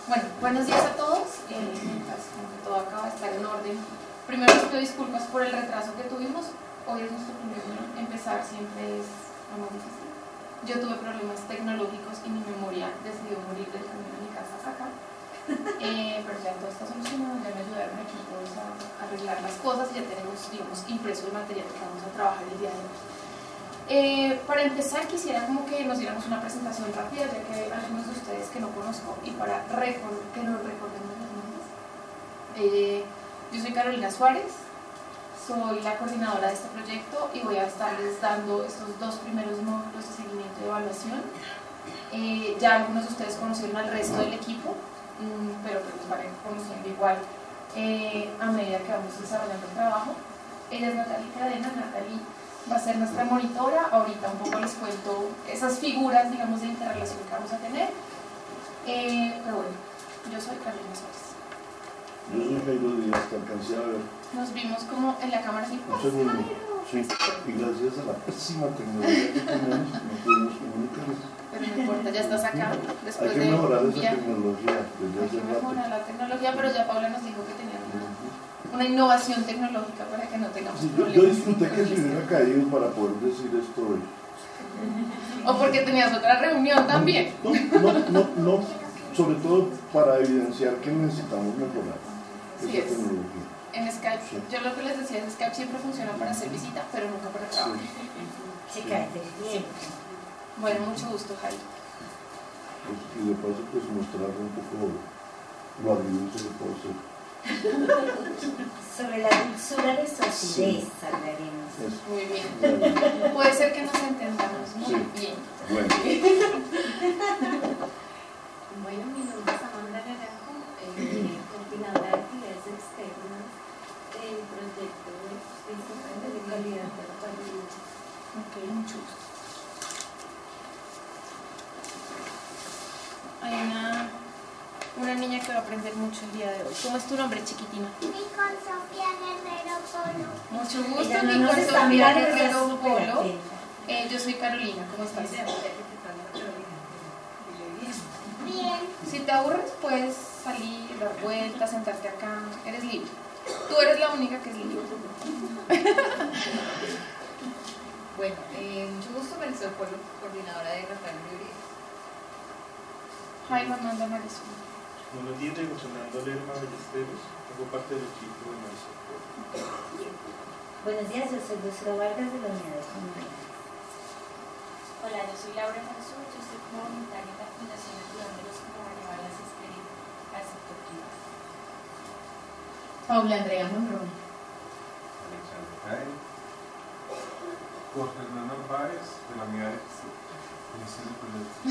Bueno, buenos días a todos. Mientras como que todo acaba de estar en orden. Primero les pido disculpas por el retraso que tuvimos. Hoy es nuestro primer día. Empezar siempre es lo más difícil. Yo tuve problemas tecnológicos y mi memoria decidió morir del camino a mi casa hasta acá. Pero ya todo está solucionado, ya me ayudaron equipos a arreglar las cosas y ya tenemos, digamos, impreso el material que vamos a trabajar el día de hoy. Para empezar quisiera como que nos diéramos una presentación rápida, ya que hay algunos de ustedes que no conozco y para que nos recordemos los nombres. Yo soy Carolina Suárez, soy la coordinadora de este proyecto y voy a estarles dando estos dos primeros módulos de seguimiento y evaluación. Ya algunos de ustedes conocieron al resto del equipo, pero pues los van a ir conociendo igual a medida que vamos desarrollando el trabajo. Ella es Natalie Cadena. Natalie va a ser nuestra monitora. Ahorita un poco les cuento esas figuras, digamos, de interrelación que vamos a tener. Pero bueno, yo soy Carolina Suárez. Yo soy Jairo Díaz, te alcancé a ver. Nos vimos como en la cámara así. Un segundo. Sí, y gracias a la pésima tecnología que tenemos, no pudimos comunicar. Pero no importa, ya estás acá. Después hay que mejorar de esa tecnología. Hay que mejorar la tecnología, pero ya Paula nos dijo que tenía una innovación tecnológica para que no tengamos problemas. Yo disfruté que se hubiera caído para poder decir esto hoy. O porque tenías otra reunión también. No, sobre todo para evidenciar que necesitamos mejorar esa tecnología. En Skype, sí. Yo lo que les decía es Skype siempre funciona para hacer visita, pero nunca para trabajo. Sí, bien. Bueno, mucho gusto, Jairo. Y de paso, pues mostrar un poco lo agridulce que puedo ser. Sobre la dulzura de su acidez hablaremos. Muy bien. Puede ser que nos entendamos muy bien. Bueno. Bueno, mi nombre es Amanda Naranjo, coordinadora de actividades externas del proyecto de calidad de la calidad. Ok, mucho gusto. Hay una niña que va a aprender mucho el día de hoy. ¿Cómo es tu nombre, chiquitina? Nicole Sofía Guerrero Polo. Mucho gusto, Nicole Sofía Guerrero Polo. Yo soy Carolina, ¿cómo estás? Bien. Si te aburres, puedes salir, dar vueltas, sentarte acá. Eres libre. Tú eres la única que es libre. Bueno, mucho gusto, Marisol Polo, coordinadora de Rafael Uribe. Jaime Amanda Marisol. Buenos días, Fernando Lerma Ballesteros, hago parte del equipo de Marisol Polo. Buenos días, yo soy Lucero Vargas de la Unidad de Comunidades. Hola, yo soy Laura Marisol, yo estoy como voluntaria en la Fundación ayudándolos como a llevar las experiencias al sector privado. Paula Andrea Monroy. Alexander Caen. Jorge Hernán Narváez, de la Unidad de Gestión de Proyectos.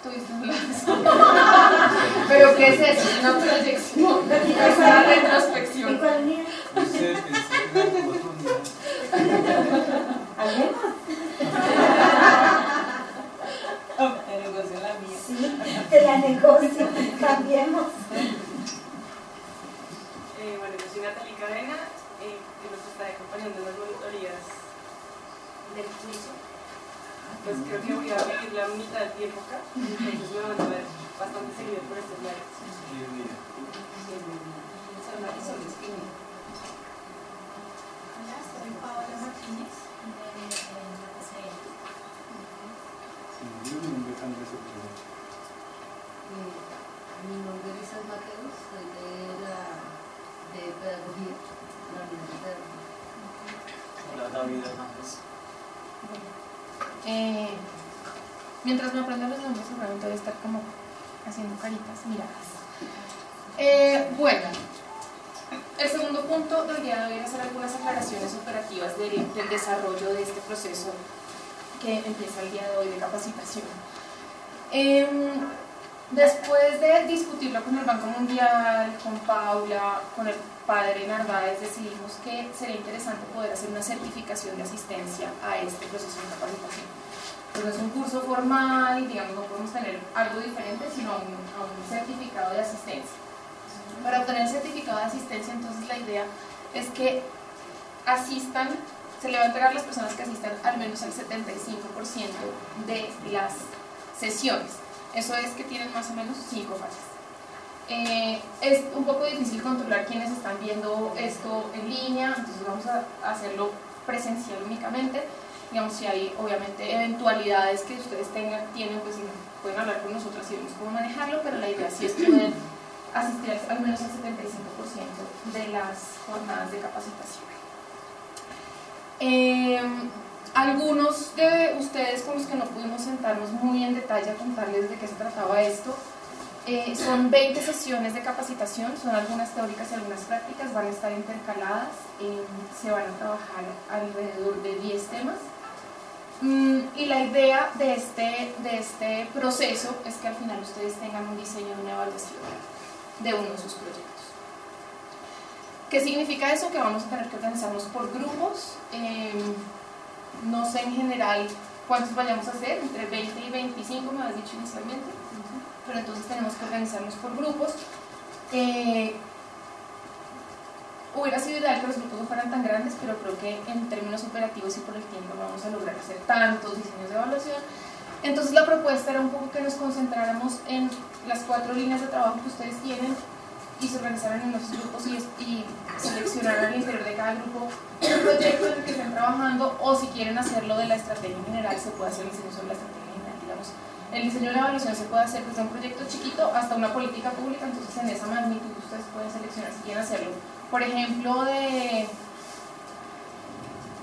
Tuviste un lazo. ¿Pero qué es eso? ¿Una proyección? ¿Es una retrospección? ¿En cuál unidad? ¿Hablemos? El negocio es la mía. Sí, te la negocio, cambiemos. Bueno, yo soy Natalie Cadena, que nos estaré acompañando en las monitorías del curso. Pues creo que voy a vivir la mitad del tiempo acá, entonces me van a ver bastante seguido por estos lares. Soy Marisol Espino. Hola, soy Paola Martínez, de la PCL. Mi nombre es Isabel Mateos, soy de Pedagogía, la Unidad de Pedagogía. Hola, David Hernández. Mientras me aprendo los nombres, seguramente voy a estar como haciendo caritas, miradas. Bueno, el segundo punto del día de hoy es hacer algunas aclaraciones operativas del desarrollo de este proceso que empieza el día de hoy de capacitación. Después de discutirlo con el Banco Mundial, con Paula, con el padre Narváez, decidimos que sería interesante poder hacer una certificación de asistencia a este proceso de capacitación. Pues no es un curso formal, digamos, no podemos tener algo diferente, sino un certificado de asistencia. Para obtener el certificado de asistencia, entonces la idea es que asistan se le va a entregar a las personas que asistan al menos al 75% de las sesiones. Eso es que tienen más o menos 5 fases. Es un poco difícil controlar quienes están viendo esto en línea, entonces vamos a hacerlo presencial únicamente. Digamos, si hay obviamente eventualidades que ustedes tienen, pues pueden hablar con nosotros y vemos cómo manejarlo, pero la idea sí es poder asistir al menos al 75% de las jornadas de capacitación. Algunos de ustedes con los que no pudimos sentarnos muy en detalle a contarles de qué se trataba esto, son 20 sesiones de capacitación, son algunas teóricas y algunas prácticas, van a estar intercaladas, se van a trabajar alrededor de 10 temas. Y la idea de este proceso es que al final ustedes tengan un diseño de una evaluación de uno de sus proyectos. ¿Qué significa eso? Que vamos a tener que organizarnos por grupos. No sé en general cuántos vayamos a hacer, entre 20 y 25 me has dicho inicialmente, pero entonces tenemos que organizarnos por grupos. Hubiera sido ideal que los grupos no fueran tan grandes, pero creo que en términos operativos y por el tiempo no vamos a lograr hacer tantos diseños de evaluación. Entonces la propuesta era un poco que nos concentráramos en las 4 líneas de trabajo que ustedes tienen y se organizaran en los grupos y seleccionaran al interior de cada grupo un proyecto en el que estén trabajando, o si quieren hacerlo de la estrategia en general, se puede hacer el diseño sobre la estrategia en general. Digamos, el diseño de la evaluación se puede hacer desde un proyecto chiquito hasta una política pública, entonces en esa magnitud ustedes pueden seleccionar si quieren hacerlo, por ejemplo,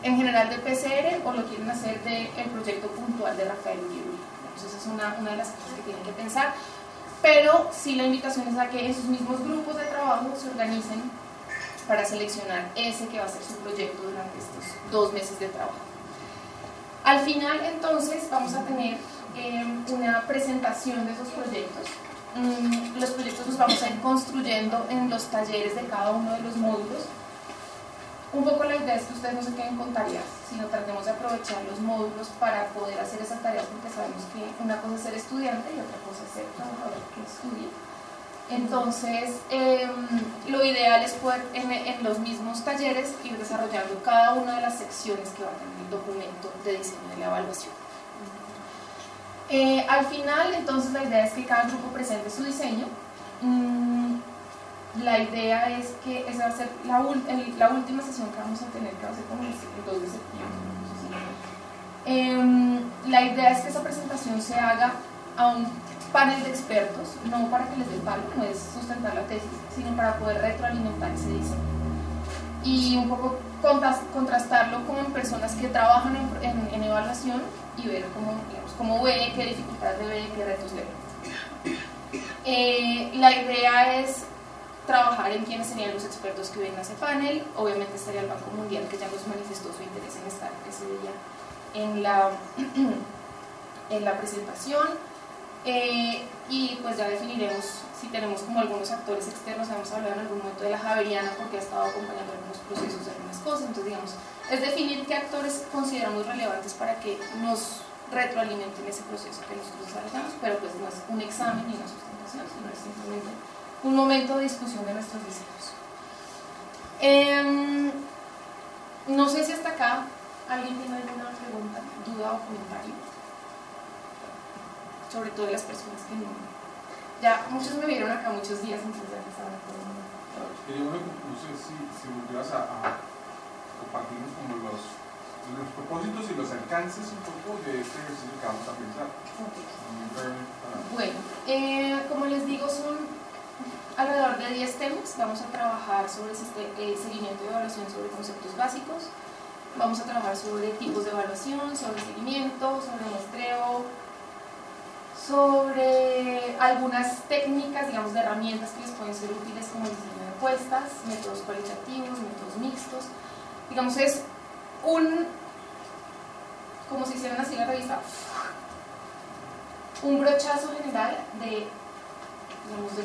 en general de PCR, o lo quieren hacer del proyecto puntual de Rafael Uribe. Entonces esa es una de las cosas que tienen que pensar, pero sí la invitación es a que en sus mismos grupos de trabajo se organicen para seleccionar ese que va a ser su proyecto durante estos 2 meses de trabajo. Al final entonces vamos a tener una presentación de esos proyectos. Los proyectos los vamos a ir construyendo en los talleres de cada uno de los módulos. Un poco la idea es que ustedes no se queden con tareas, sino tratemos de aprovechar los módulos para poder hacer esas tareas, porque sabemos que una cosa es ser estudiante y otra cosa es ser trabajador que estudie. Entonces, lo ideal es poder en los mismos talleres ir desarrollando cada una de las secciones que va a tener el documento de diseño de la evaluación. Al final, entonces, la idea es que cada grupo presente su diseño. La idea es que esa va a ser la última sesión que vamos a tener, que va a ser como el 2 de septiembre. La idea es que esa presentación se haga a un panel de expertos, no para que les dé palo, no es sustentar la tesis, sino para poder retroalimentar ese diseño. Y un poco contrastarlo con personas que trabajan en evaluación y ver cómo ve, qué dificultades ve, qué retos le ve. La idea es trabajar en quiénes serían los expertos que ven a ese panel. Obviamente estaría el Banco Mundial, que ya nos manifestó su interés en estar ese día en la presentación. Y pues ya definiremos si tenemos como algunos actores externos. Hemos hablado en algún momento de la Javeriana, porque ha estado acompañando algunos procesos de algunas cosas. Entonces, digamos, es definir qué actores consideramos relevantes para que nos retroalimenten ese proceso que nosotros desarrollamos, pero pues no es un examen ni una sustentación, sino es simplemente un momento de discusión de nuestros diseños. No sé si hasta acá alguien tiene alguna pregunta, duda o comentario, sobre todo de las personas que no. Ya muchos me vieron acá muchos días, entonces ya estaban todo. Bueno, no sé si volvieras a compartirnos como los propósitos y los alcances un poco de este ejercicio que vamos a pensar. Bueno, como les digo, son alrededor de 10 temas. Vamos a trabajar sobre seguimiento y evaluación sobre conceptos básicos. Vamos a trabajar sobre tipos de evaluación, sobre seguimiento, sobre muestreo, sobre algunas técnicas, digamos, de herramientas que les pueden ser útiles, como el diseño de encuestas, métodos cualitativos, métodos mixtos. Digamos, es como si hicieran así la revista, un brochazo general de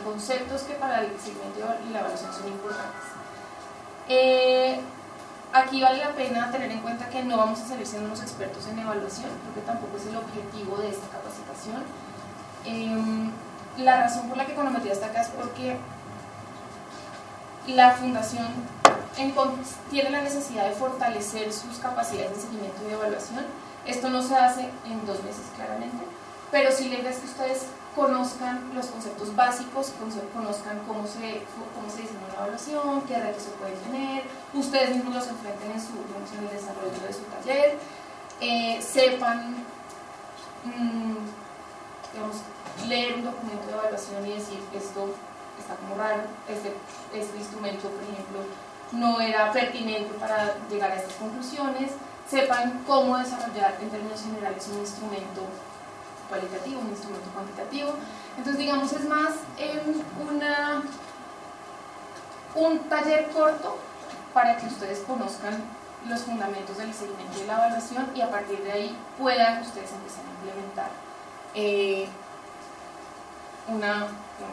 conceptos que para el seguimiento y la evaluación son importantes. Aquí vale la pena tener en cuenta que no vamos a salir siendo unos expertos en evaluación, porque tampoco es el objetivo de esta capacitación. La razón por la que Econometría está acá es porque la fundación tiene la necesidad de fortalecer sus capacidades de seguimiento y de evaluación. Esto no se hace en 2 meses claramente, pero sí la idea es que ustedes conozcan los conceptos básicos, conozcan cómo se diseña una evaluación, qué retos se pueden tener, ustedes mismos los enfrenten en el desarrollo de su taller, sepan digamos, leer un documento de evaluación y decir esto está como raro, este instrumento, por ejemplo, no era pertinente para llegar a estas conclusiones, sepan cómo desarrollar en términos generales un instrumento cualitativo, un instrumento cuantitativo. Entonces, digamos, es más un taller corto para que ustedes conozcan los fundamentos del seguimiento y la evaluación y a partir de ahí puedan ustedes empezar a implementar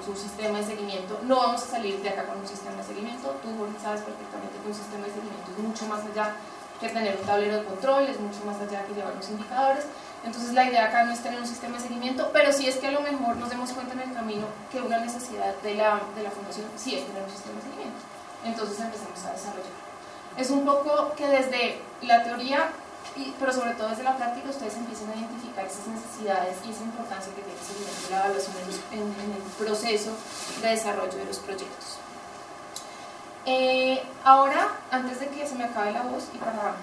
un sistema de seguimiento. No vamos a salir de acá con un sistema de seguimiento. Tú sabes perfectamente que un sistema de seguimiento es mucho más allá que tener un tablero de control, es mucho más allá que llevar los indicadores. Entonces la idea acá no es tener un sistema de seguimiento, pero sí es que a lo mejor nos demos cuenta en el camino que una necesidad de la fundación sí es tener un sistema de seguimiento. Entonces empezamos a desarrollar. Es un poco que desde la teoría, pero sobre todo desde la práctica, ustedes empiecen a identificar esas necesidades y esa importancia que tiene el seguimiento y la evaluación en el proceso de desarrollo de los proyectos. Ahora, antes de que se me acabe la voz y para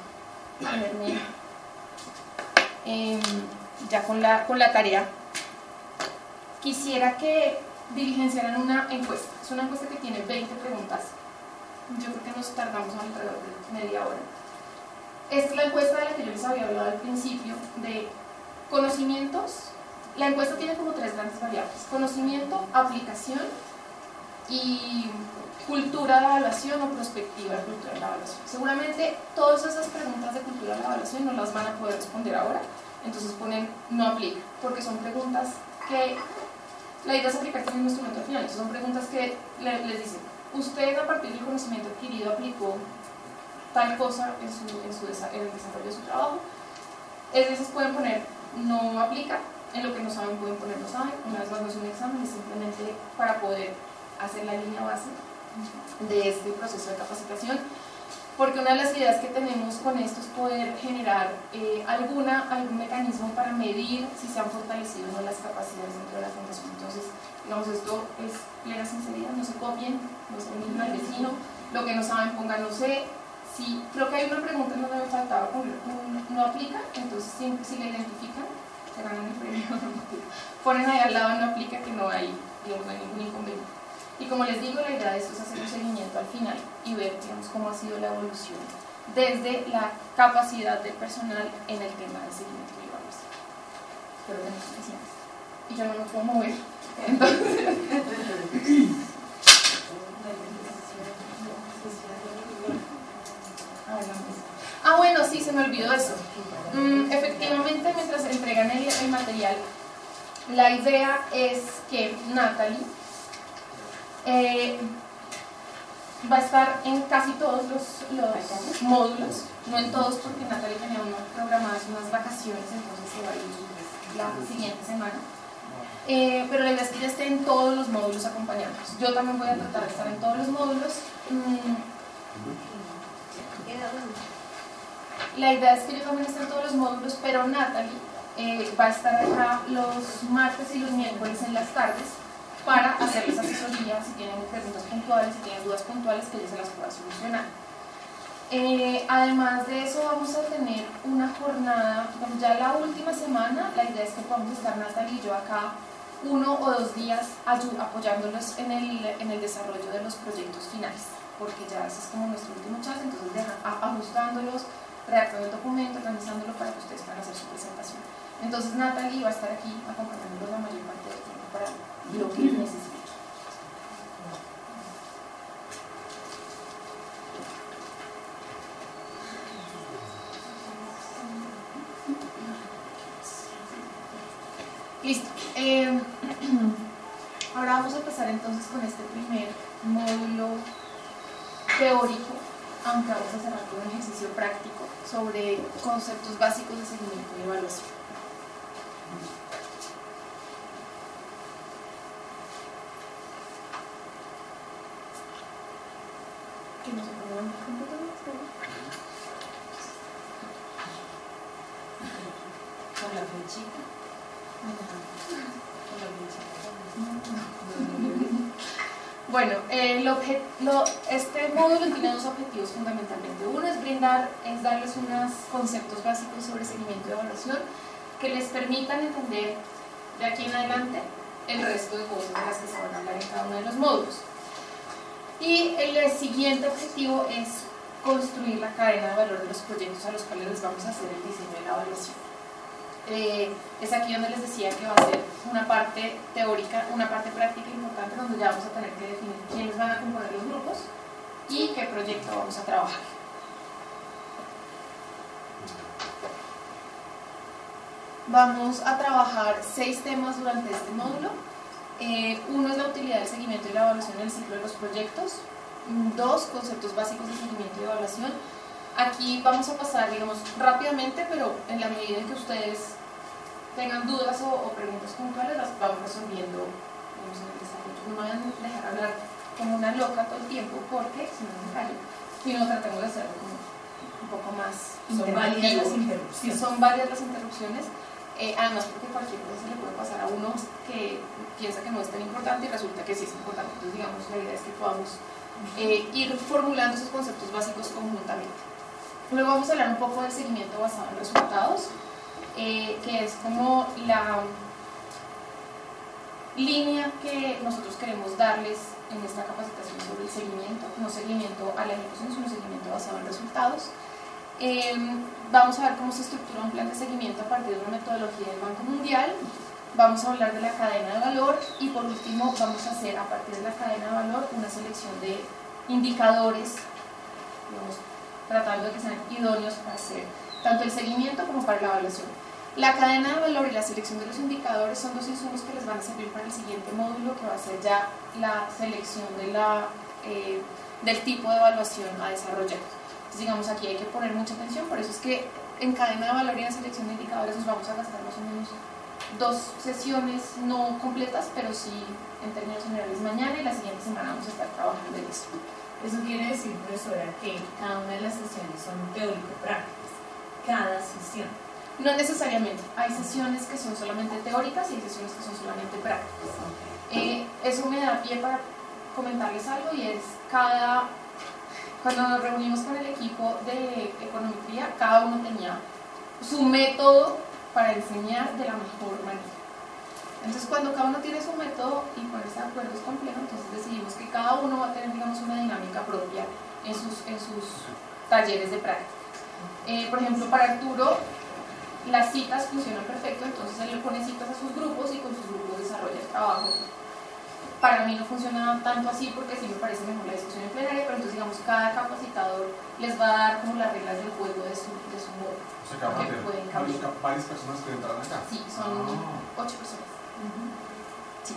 ponerme ya con la tarea, quisiera que diligenciaran una encuesta. Es una encuesta que tiene 20 preguntas. Yo creo que nos tardamos alrededor de media hora. Esta es la encuesta de la que yo les había hablado al principio, de conocimientos. La encuesta tiene como 3 grandes variables: conocimiento, aplicación y cultura de la evaluación o perspectiva de cultura de la evaluación. Seguramente todas esas preguntas de cultura de la evaluación no las van a poder responder ahora, entonces ponen no aplica, porque son preguntas que la idea es aplicar el mismo instrumento al final. Entonces son preguntas que les dicen, usted a partir del conocimiento adquirido aplicó tal cosa en el desarrollo de su trabajo. Es veces pueden poner no aplica, en lo que no saben pueden poner no saben. Una vez más, no es un examen, es simplemente para poder hacer la línea base de este proceso de capacitación, porque una de las ideas que tenemos con esto es poder generar algún mecanismo para medir si se han fortalecido o no las capacidades dentro de la fundación. Entonces, digamos, esto es plena sinceridad, no se copien, no se miren al vecino, lo que no saben pongan no sé. Sí, creo que hay una pregunta en donde me faltaba poner no aplica, entonces si la identifican, se ganan el premio. Ponen ahí al lado no aplica, que no hay, digamos, no hay ningún inconveniente. Y como les digo, la idea de esto es hacer un seguimiento al final y ver, digamos, cómo ha sido la evolución desde la capacidad del personal en el tema del seguimiento y evaluación. Espero que no es suficiente. Y yo no me puedo mover. Entonces... bueno, sí, se me olvidó eso. Efectivamente, mientras entregan el material, la idea es que Natalie va a estar en casi todos los módulos, no en todos porque Natalie tenía programadas unas vacaciones, entonces se va a ir la siguiente semana. Pero la idea es que ella esté en todos los módulos acompañándonos. Yo también voy a tratar de estar en todos los módulos. La idea es que yo también esté en todos los módulos, pero Natalie va a estar acá los martes y los miércoles en las tardes para hacerles asesoría si tienen preguntas puntuales, si tienen dudas puntuales, que ella se las pueda solucionar. Además de eso, vamos a tener una jornada, ya la última semana, la idea es que podamos estar Natalie y yo acá 1 o 2 días apoyándolos en el desarrollo de los proyectos finales, porque ya ese es como nuestro último chance, entonces ajustándolos, redactando el documento, organizándolo para que ustedes puedan hacer su presentación. Entonces Natalie va a estar aquí acompañándolos la mayor parte del tiempo para lo que necesiten. Listo. Ahora vamos a empezar entonces con este primer módulo teórico, aunque vamos a cerrar con un ejercicio práctico sobre conceptos básicos de seguimiento y evaluación. Que no se pongan Con la flechita. Con la flechita. Bueno, este módulo tiene dos objetivos fundamentalmente. Uno es darles unos conceptos básicos sobre seguimiento y evaluación que les permitan entender de aquí en adelante el resto de cosas de las que se van a hablar en cada uno de los módulos. Y el siguiente objetivo es construir la cadena de valor de los proyectos a los cuales les vamos a hacer el diseño de la evaluación. Es aquí donde les decía que va a ser una parte teórica, una parte práctica importante, donde ya vamos a tener que definir quiénes van a componer los grupos y qué proyecto vamos a trabajar. Vamos a trabajar 6 temas durante este módulo. Uno es la utilidad del seguimiento y la evaluación en el ciclo de los proyectos. 2, conceptos básicos de seguimiento y evaluación. Aquí vamos a pasar, digamos, rápidamente, pero en la medida en que ustedes tengan dudas o preguntas puntuales, las vamos resolviendo, digamos, en el desarrollo. No me vayan a dejar hablar como una loca todo el tiempo, porque si no me callo, sino tratemos de hacerlo como un poco más interactivo. Sí, son varias las interrupciones. Además, porque cualquier cosa se le puede pasar a uno que piensa que no es tan importante y resulta que sí es importante. Entonces, digamos, la idea es que podamos ir formulando esos conceptos básicos conjuntamente. Luego vamos a hablar un poco del seguimiento basado en resultados, que es como la línea que nosotros queremos darles en esta capacitación sobre el seguimiento, no seguimiento a la ejecución, sino seguimiento basado en resultados. Vamos a ver cómo se estructura un plan de seguimiento a partir de una metodología del Banco Mundial. Vamos a hablar de la cadena de valor y por último vamos a hacer a partir de la cadena de valor una selección de indicadores, digamos, tratando de que sean idóneos para hacer tanto el seguimiento como para la evaluación. La cadena de valor y la selección de los indicadores son 2 insumos que les van a servir para el siguiente módulo, que va a ser ya la selección de del tipo de evaluación a desarrollar. Entonces, digamos, aquí hay que poner mucha atención, por eso es que en cadena de valor y en selección de indicadores nos vamos a gastar más o menos 2 sesiones no completas, pero sí en términos generales mañana y la siguiente semana vamos a estar trabajando en eso. Eso quiere decir, profesora, que cada una de las sesiones son teórico-prácticas. Cada sesión. No necesariamente. Hay sesiones que son solamente teóricas y hay sesiones que son solamente prácticas. Eso me da pie para comentarles algo y es cuando nos reunimos con el equipo de econometría, cada uno tenía su método para enseñar de la mejor manera. Entonces, cuando cada uno tiene su método y ponerse de acuerdo es complejo, entonces decidimos que cada uno va a tener, digamos, una dinámica propia en sus talleres de práctica. Por ejemplo, para Arturo, las citas funcionan perfecto, entonces él le pone citas a sus grupos y con sus grupos desarrolla el trabajo. Para mí no funciona tanto así porque sí me parece mejor la discusión en plenaria, pero entonces, digamos, cada capacitador les va a dar como las reglas del juego de su modo. O sea, que varias personas que entraron acá. Sí, son 8 personas. Sí.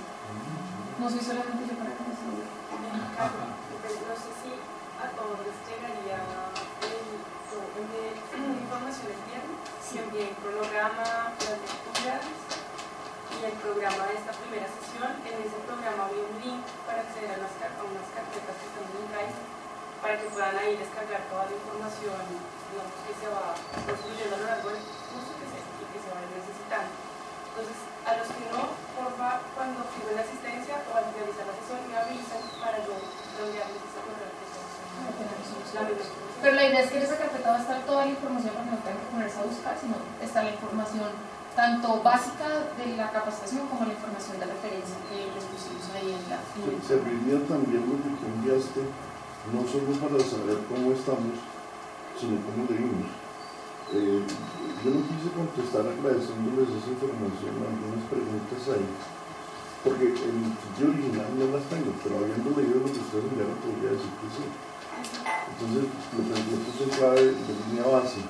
No soy solamente yo para que no se lo diga. No sé si a todos les llegaría información el viernes, si envié el cronograma, las lecturas y el programa de esta primera sesión. En ese programa había un link para acceder a unas carpetas que están en el Drive para que puedan ahí descargar toda la información, digamos, que se va construyendo a lo largo del curso y que se va necesitando. Entonces, a los que no, porfa, cuando firmen la asistencia o al finalizar la sesión me avisan para yo enviarles esa correo que pero la idea es que en esa carpeta va a estar toda la información para que no tengan que ponerse a buscar, sino está la información tanto básica de la capacitación como la información de referencia que les pusimos ahí en la... Serviría también lo que tú enviaste, no solo para saber cómo estamos, sino cómo leímos. Yo no quise contestar agradeciéndoles esa información, algunas preguntas ahí, porque el sitio original no las tengo, pero habiendo leído lo que ustedes enviaron podría decir que sí. Entonces lo puse en clave de línea base,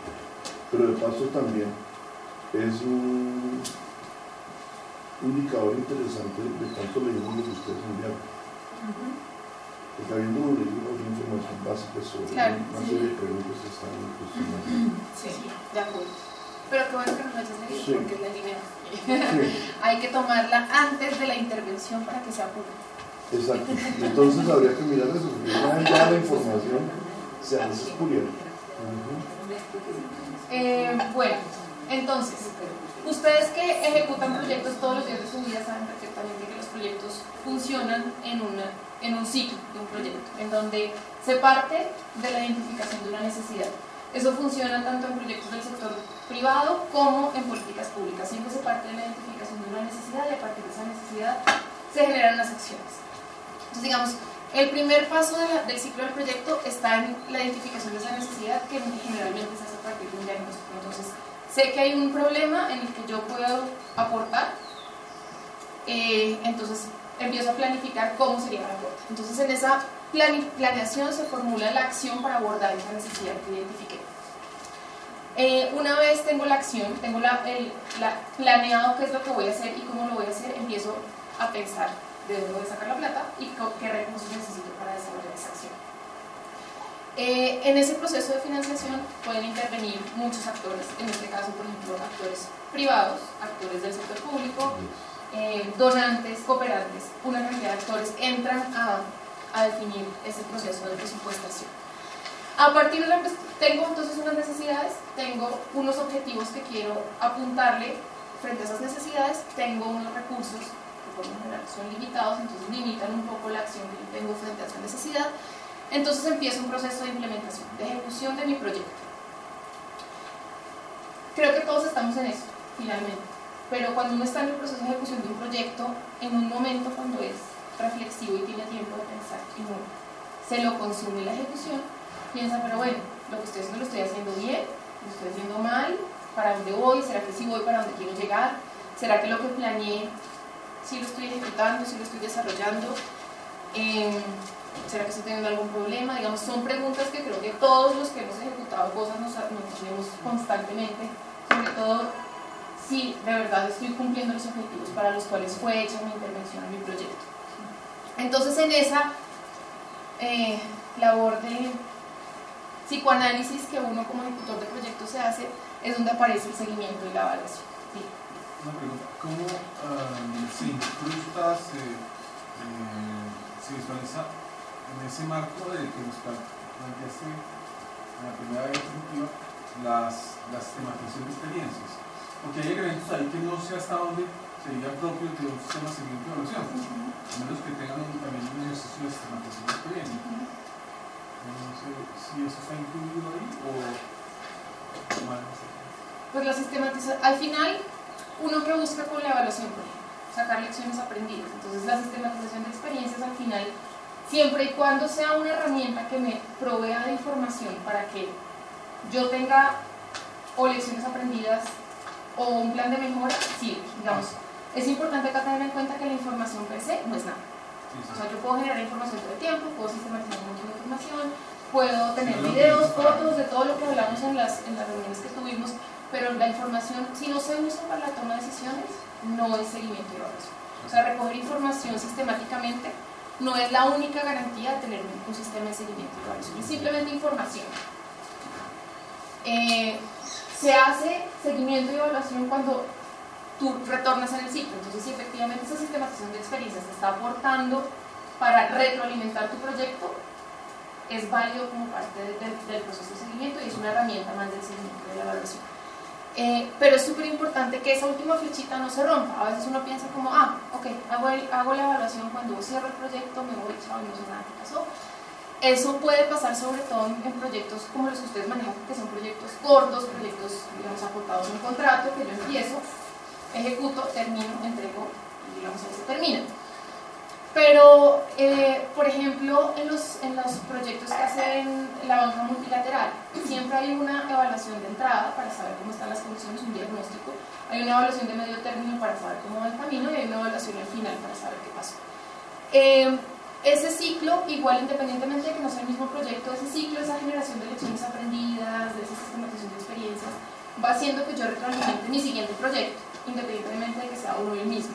pero de paso también es un indicador interesante de cuánto leímos lo que ustedes enviaron. Porque habiendo leído la información básica sobre una serie de preguntas que están en cuestión. Sí, de acuerdo. Pero qué bueno que no lo hayas leído, sí, porque es la línea. Sí. Hay que tomarla antes de la intervención para que sea pública. Exacto. Entonces habría que mirar eso, porque ya la información sean espurias. Bueno, entonces, ustedes que ejecutan proyectos todos los días de su vida saben perfectamente que los proyectos funcionan en un ciclo de un proyecto, en donde se parte de la identificación de una necesidad. Eso funciona tanto en proyectos del sector privado como en políticas públicas. Siempre se parte de la identificación de una necesidad y a partir de esa necesidad se generan las acciones. Entonces, digamos, el primer paso del ciclo del proyecto está en la identificación de esa necesidad, que generalmente se hace a partir de un diagnóstico. Entonces, sé que hay un problema en el que yo puedo aportar, entonces empiezo a planificar cómo sería el aporte. Entonces, en esa planeación se formula la acción para abordar esa necesidad que identifiqué. Una vez tengo la acción, tengo planeado qué es lo que voy a hacer y cómo lo voy a hacer, empiezo a pensar de dónde voy a sacar la plata y qué recursos necesito para desarrollar esa acción. En ese proceso de financiación pueden intervenir muchos actores, en este caso, por ejemplo, actores privados, actores del sector público, donantes, cooperantes, una cantidad de actores entran a definir ese proceso de presupuestación. A partir de tengo entonces unas necesidades, tengo unos objetivos que quiero apuntarle frente a esas necesidades, tengo unos recursos que por lo general son limitados, entonces limitan un poco la acción que tengo frente a esa necesidad. Entonces empiezo un proceso de implementación, de ejecución de mi proyecto. Creo que todos estamos en eso, finalmente, pero cuando uno está en el proceso de ejecución de un proyecto, en un momento cuando es reflexivo y tiene tiempo de pensar y no se lo consume la ejecución, piensa, pero bueno, lo que estoy haciendo lo estoy haciendo bien, lo estoy haciendo mal, ¿para dónde voy? ¿Será que sí voy para donde quiero llegar? ¿Será que lo que planeé sí lo estoy ejecutando, sí lo estoy desarrollando? ¿Será que estoy teniendo algún problema? Digamos, son preguntas que creo que todos los que hemos ejecutado cosas nos hacemos constantemente, sobre todo si de verdad estoy cumpliendo los objetivos para los cuales fue hecha mi intervención en mi proyecto. Entonces, en esa labor de psicoanálisis que uno como ejecutor de proyectos se hace, es donde aparece el seguimiento y la evaluación. Sí. Una pregunta, ¿cómo se incrusta, se visualiza en ese marco del que nos planteaste en la primera diapositiva la sistematización de experiencias? Porque hay elementos ahí que no sé hasta dónde sería propio de un sistema de seguimiento de evaluación, a menos que tengan también un ejercicio de sistematización de experiencia. No sé si eso está incluido ahí o mal. Pues la sistematización, al final, uno que busca con la evaluación, por ejemplo, sacar lecciones aprendidas. Entonces, la sistematización de experiencias, al final, siempre y cuando sea una herramienta que me provea de información para que yo tenga o lecciones aprendidas o un plan de mejora, sí, digamos. Es importante acá tener en cuenta que la información per se no es nada. O sea, yo puedo generar información todo el tiempo, puedo sistematizar un montón de información, puedo tener videos, fotos de todo lo que hablamos en las reuniones que tuvimos, pero la información, si no se usa para la toma de decisiones, no es seguimiento y evaluación. O sea, recoger información sistemáticamente no es la única garantía de tener un sistema de seguimiento y evaluación, es simplemente información. Se hace seguimiento y evaluación cuando tú retornas en el ciclo. Entonces, si efectivamente esa sistematización de experiencias te está aportando para retroalimentar tu proyecto, es válido como parte del proceso de seguimiento y es una herramienta más del seguimiento de la evaluación. Pero es súper importante que esa última flechita no se rompa. A veces uno piensa como, ok, hago la evaluación cuando cierro el proyecto, me voy, chao, no sé nada que pasó. Eso puede pasar sobre todo en proyectos como los que ustedes manejan, que son proyectos cortos, proyectos, digamos, acotados en un contrato, que yo empiezo, ejecuto, termino, entrego y digamos ahí se termina. Pero, por ejemplo, en los proyectos que hacen la banca multilateral, siempre hay una evaluación de entrada para saber cómo están las condiciones, un diagnóstico, hay una evaluación de medio término para saber cómo va el camino y hay una evaluación al final para saber qué pasó. Ese ciclo, igual independientemente de que no sea el mismo proyecto, ese ciclo, esa generación de lecciones aprendidas, de esa sistematización de experiencias, va haciendo que yo retroalimente mi siguiente proyecto, independientemente de que sea uno y el mismo.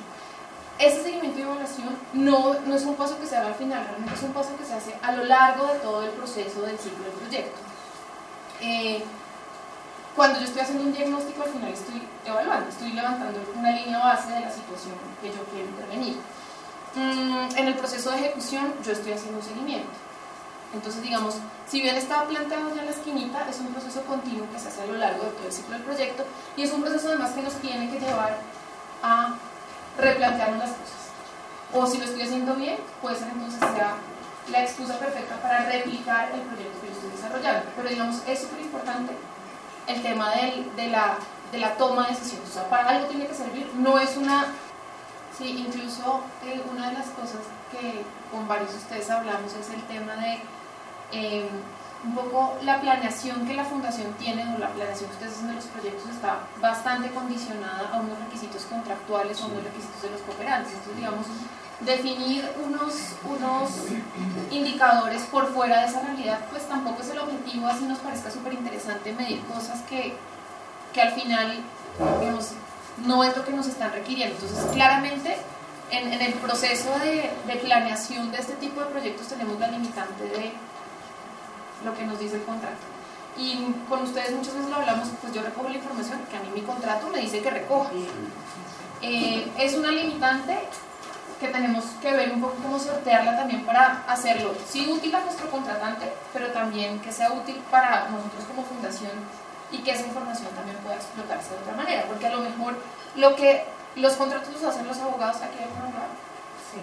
Ese seguimiento y evaluación no es un paso que se haga al final, realmente es un paso que se hace a lo largo de todo el proceso del ciclo del proyecto. Cuando yo estoy haciendo un diagnóstico, al final estoy evaluando, estoy levantando una línea base de la situación que yo quiero intervenir. En el proceso de ejecución, yo estoy haciendo un seguimiento. Entonces, digamos, si bien está planteado ya en la esquinita, es un proceso continuo que se hace a lo largo de todo el ciclo del proyecto y es un proceso además que nos tiene que llevar a replantearnos las cosas. O si lo estoy haciendo bien, puede ser entonces sea la excusa perfecta para replicar el proyecto que yo estoy desarrollando. Pero digamos, es súper importante el tema de la toma de decisiones. O sea, para algo tiene que servir, no es una... Sí, incluso una de las cosas que con varios de ustedes hablamos es el tema de un poco la planeación que la fundación tiene o la planeación que ustedes hacen de los proyectos está bastante condicionada a unos requisitos contractuales o unos requisitos de los cooperantes. Entonces, digamos, definir unos indicadores por fuera de esa realidad, pues tampoco es el objetivo, así nos parezca súper interesante medir cosas que al final, digamos, no es lo que nos están requiriendo. Entonces, claramente, en el proceso de planeación de este tipo de proyectos tenemos la limitante de lo que nos dice el contrato. Y con ustedes muchas veces lo hablamos, pues yo recojo la información que a mí mi contrato me dice que recoja. Es una limitante que tenemos que ver un poco cómo sortearla también para hacerlo, sí, útil a nuestro contratante, pero también que sea útil para nosotros como fundación y que esa información también pueda explotarse de otra manera, porque a lo mejor lo que los contratos los hacen los abogados, aquí hay un abogado. Sí.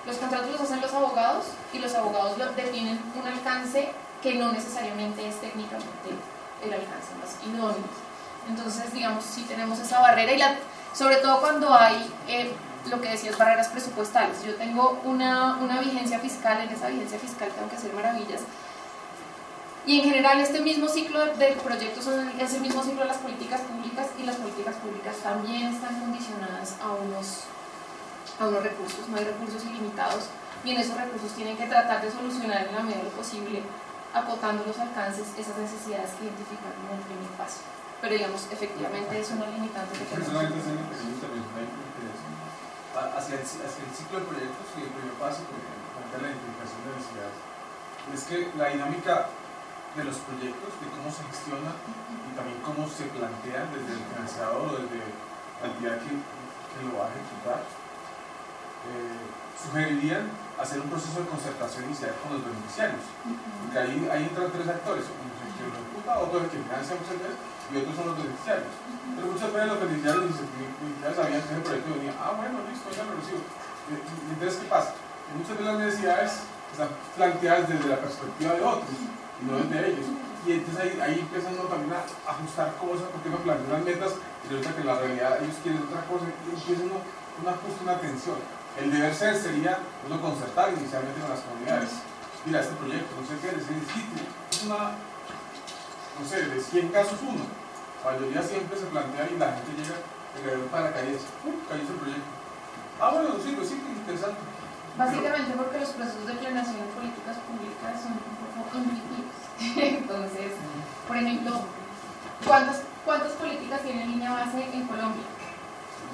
Los contratos los hacen los abogados y los abogados definen un alcance que no necesariamente es técnicamente el alcance más idóneo. Entonces, digamos, si tenemos esa barrera y sobre todo cuando hay lo que decías, barreras presupuestales. Yo tengo una vigencia fiscal, en esa vigencia fiscal tengo que hacer maravillas. Y en general este mismo ciclo del proyecto es el mismo ciclo de las políticas públicas y las políticas públicas también están condicionadas a unos recursos, no hay recursos ilimitados y en esos recursos tienen que tratar de solucionar en la medida de lo posible, acotando los alcances, esas necesidades que identifican en el primer paso. Pero digamos, efectivamente es una limitante que tenemos. Hacia el ciclo de proyectos y el primer paso, plantea la identificación de necesidades. Es que la dinámica de los proyectos, de cómo se gestiona y también cómo se plantean desde el financiador o desde la entidad que lo va a ejecutar, sugerirían hacer un proceso de concertación inicial con los beneficiarios, porque ahí entran tres actores, uno es el que lo ejecuta, otro es el que financia muchas veces y otros son los beneficiarios. Pero muchas veces los beneficiarios ya sabían que ese proyecto venía, bueno, listo, ya lo recibo. Entonces, ¿qué pasa? Que muchas de las necesidades están planteadas desde la perspectiva de otros y no desde ellos. Y entonces ahí empiezan también a ajustar cosas porque uno plantea unas metas y resulta que en la realidad ellos quieren otra cosa y empieza un ajuste, una tensión. El deber ser sería uno concertar inicialmente con las comunidades. Mira, este proyecto, no sé qué, es una, no sé, de 100 casos uno. La mayoría siempre se plantea y la gente llega para caer, cayó ese proyecto. Bueno, sí, pues sí, interesante. Básicamente porque los procesos de planeación de políticas públicas son un poco intuitivos. Entonces, por ejemplo, ¿cuántas políticas tiene línea base en Colombia?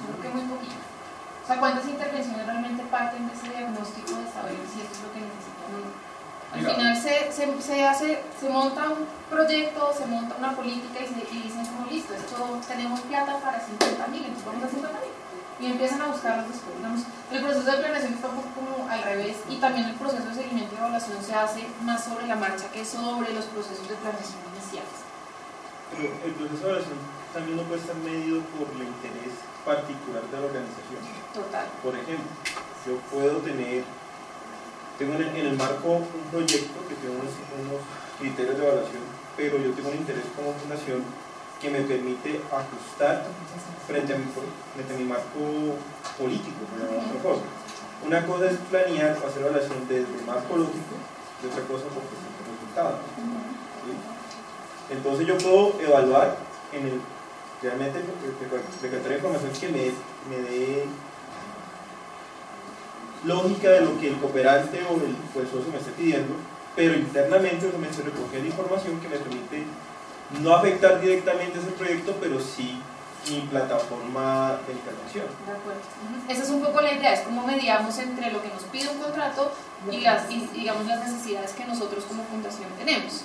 Yo creo que muy poquitas. O sea, ¿cuántas intervenciones realmente parten de ese diagnóstico de saber si esto es lo que necesitan o no? Al final se monta un proyecto, se monta una política y dicen como listo, esto tenemos plata para 50.000, entonces vamos a 50.000. Y empiezan a buscarlos después. El proceso de planeación está un poco como al revés y también el proceso de seguimiento y evaluación se hace más sobre la marcha que sobre los procesos de planeación iniciales. Pero el proceso de evaluación también no puede estar medido por el interés particular de la organización. Total. Por ejemplo, yo puedo tengo en el marco un proyecto que tiene unos criterios de evaluación, pero yo tengo un interés como fundación que me permite ajustar frente a mi marco político, por llamarlo otra cosa. Una cosa es planear o hacer evaluación desde el marco lógico y otra cosa por el resultado. ¿Sí? Entonces yo puedo evaluar realmente recolectar información que me dé lógica de lo que el cooperante o el socio me esté pidiendo, pero internamente yo me estoy recogiendo información que me permite no afectar directamente ese proyecto, pero sí mi plataforma de intervención. De acuerdo. Esa es un poco la idea, es cómo mediamos entre lo que nos pide un contrato y digamos las necesidades que nosotros como fundación tenemos.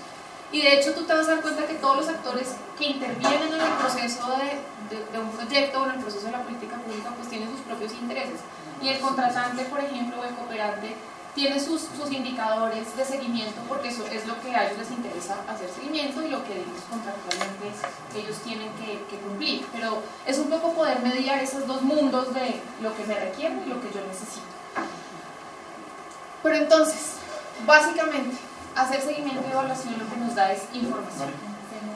Y de hecho tú te vas a dar cuenta que todos los actores que intervienen en el proceso de un proyecto o en el proceso de la política pública pues tienen sus propios intereses. Y el contratante, por ejemplo, o el cooperante tiene sus indicadores de seguimiento, porque eso es lo que a ellos les interesa hacer seguimiento y lo que digamos, contractualmente ellos tienen que cumplir. Pero es un poco poder mediar esos dos mundos de lo que me requiere y lo que yo necesito. Pero entonces, básicamente, hacer seguimiento y evaluación lo que nos da es información.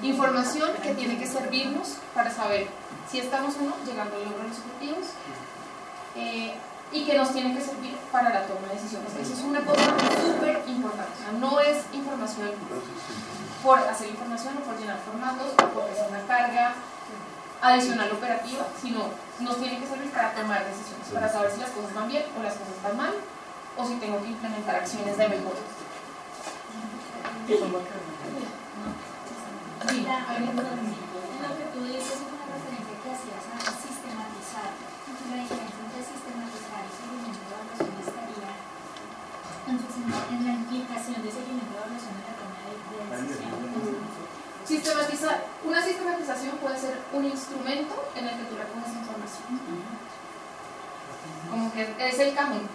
Información que tiene que servirnos para saber si estamos o no llegando al logro de los objetivos. Y que nos tiene que servir para la toma de decisiones. Eso es una cosa súper importante. O sea, no es información por hacer información o por llenar formatos o por hacer una carga adicional operativa, sino nos tiene que servir para tomar decisiones, para saber si las cosas van bien o las cosas van mal, o si tengo que implementar acciones de mejora. En lo que tú dices es una referencia que hacías a sistematizar. La diferencia entre sistematizar y seguimiento de evaluación estaría en la implicación de seguimiento de evaluación en la toma de decisiones. Sistematizar. Una sistematización puede ser un instrumento en el que tú recoges información. Como que es el cajón.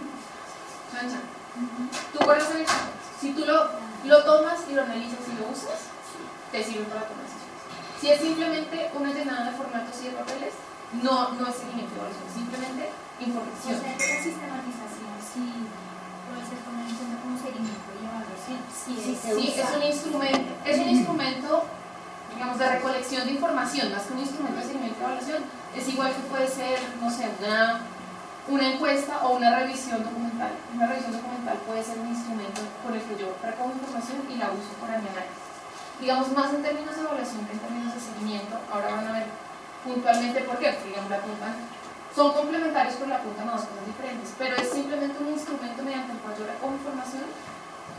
Tú guardas el cajón. Si tú lo tomas y lo analizas y lo usas, te sirve para tomar decisiones. Si es simplemente una llenada de formatos y de papeles, no es seguimiento de evaluación, simplemente información. O sea, que la sistematización sí puede ser como seguimiento y evaluación. Sí, es un instrumento, digamos, de recolección de información, más que un instrumento de seguimiento y evaluación. Es igual que puede ser, no sé, una encuesta o una revisión documental. Una revisión documental puede ser un instrumento con el que yo recojo información y la uso para mi análisis. Digamos, más en términos de evaluación que en términos de seguimiento. Ahora van a ver puntualmente por qué, porque digamos, son complementarios pero la apuntan a dos cosas diferentes, pero es simplemente un instrumento mediante el cual yo recojo información.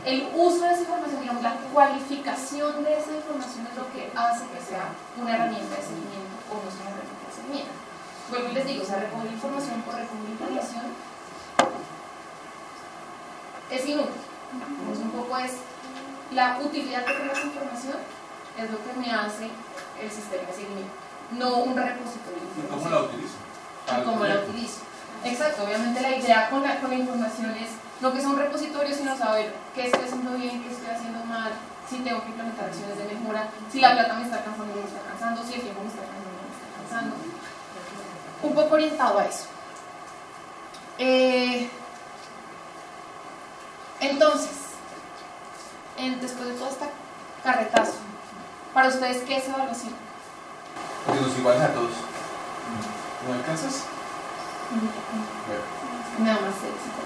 El uso de esa información, digamos, la cualificación de esa información es lo que hace que sea una herramienta de seguimiento o no sea una herramienta de seguimiento. Vuelvo y les digo, o sea, recoger información por recoger información es inútil. Pues un poco es la utilidad que tenga esa información es lo que me hace el sistema de seguimiento, no un repositorio de información. ¿Y cómo la utilizo? ¿Y cómo la utilizo? Exacto, obviamente la idea con la información es no que sea un repositorio, sino saber qué estoy haciendo bien, qué estoy haciendo mal, si tengo que implementar acciones de mejora, si la plata me está alcanzando o no me está alcanzando, si el tiempo me está alcanzando o no me está alcanzando. Un poco orientado a eso. Entonces, después de todo este carretazo, para ustedes, ¿qué es evaluación? Que nos iguales a todos. ¿No alcanzas? Me da más éxito.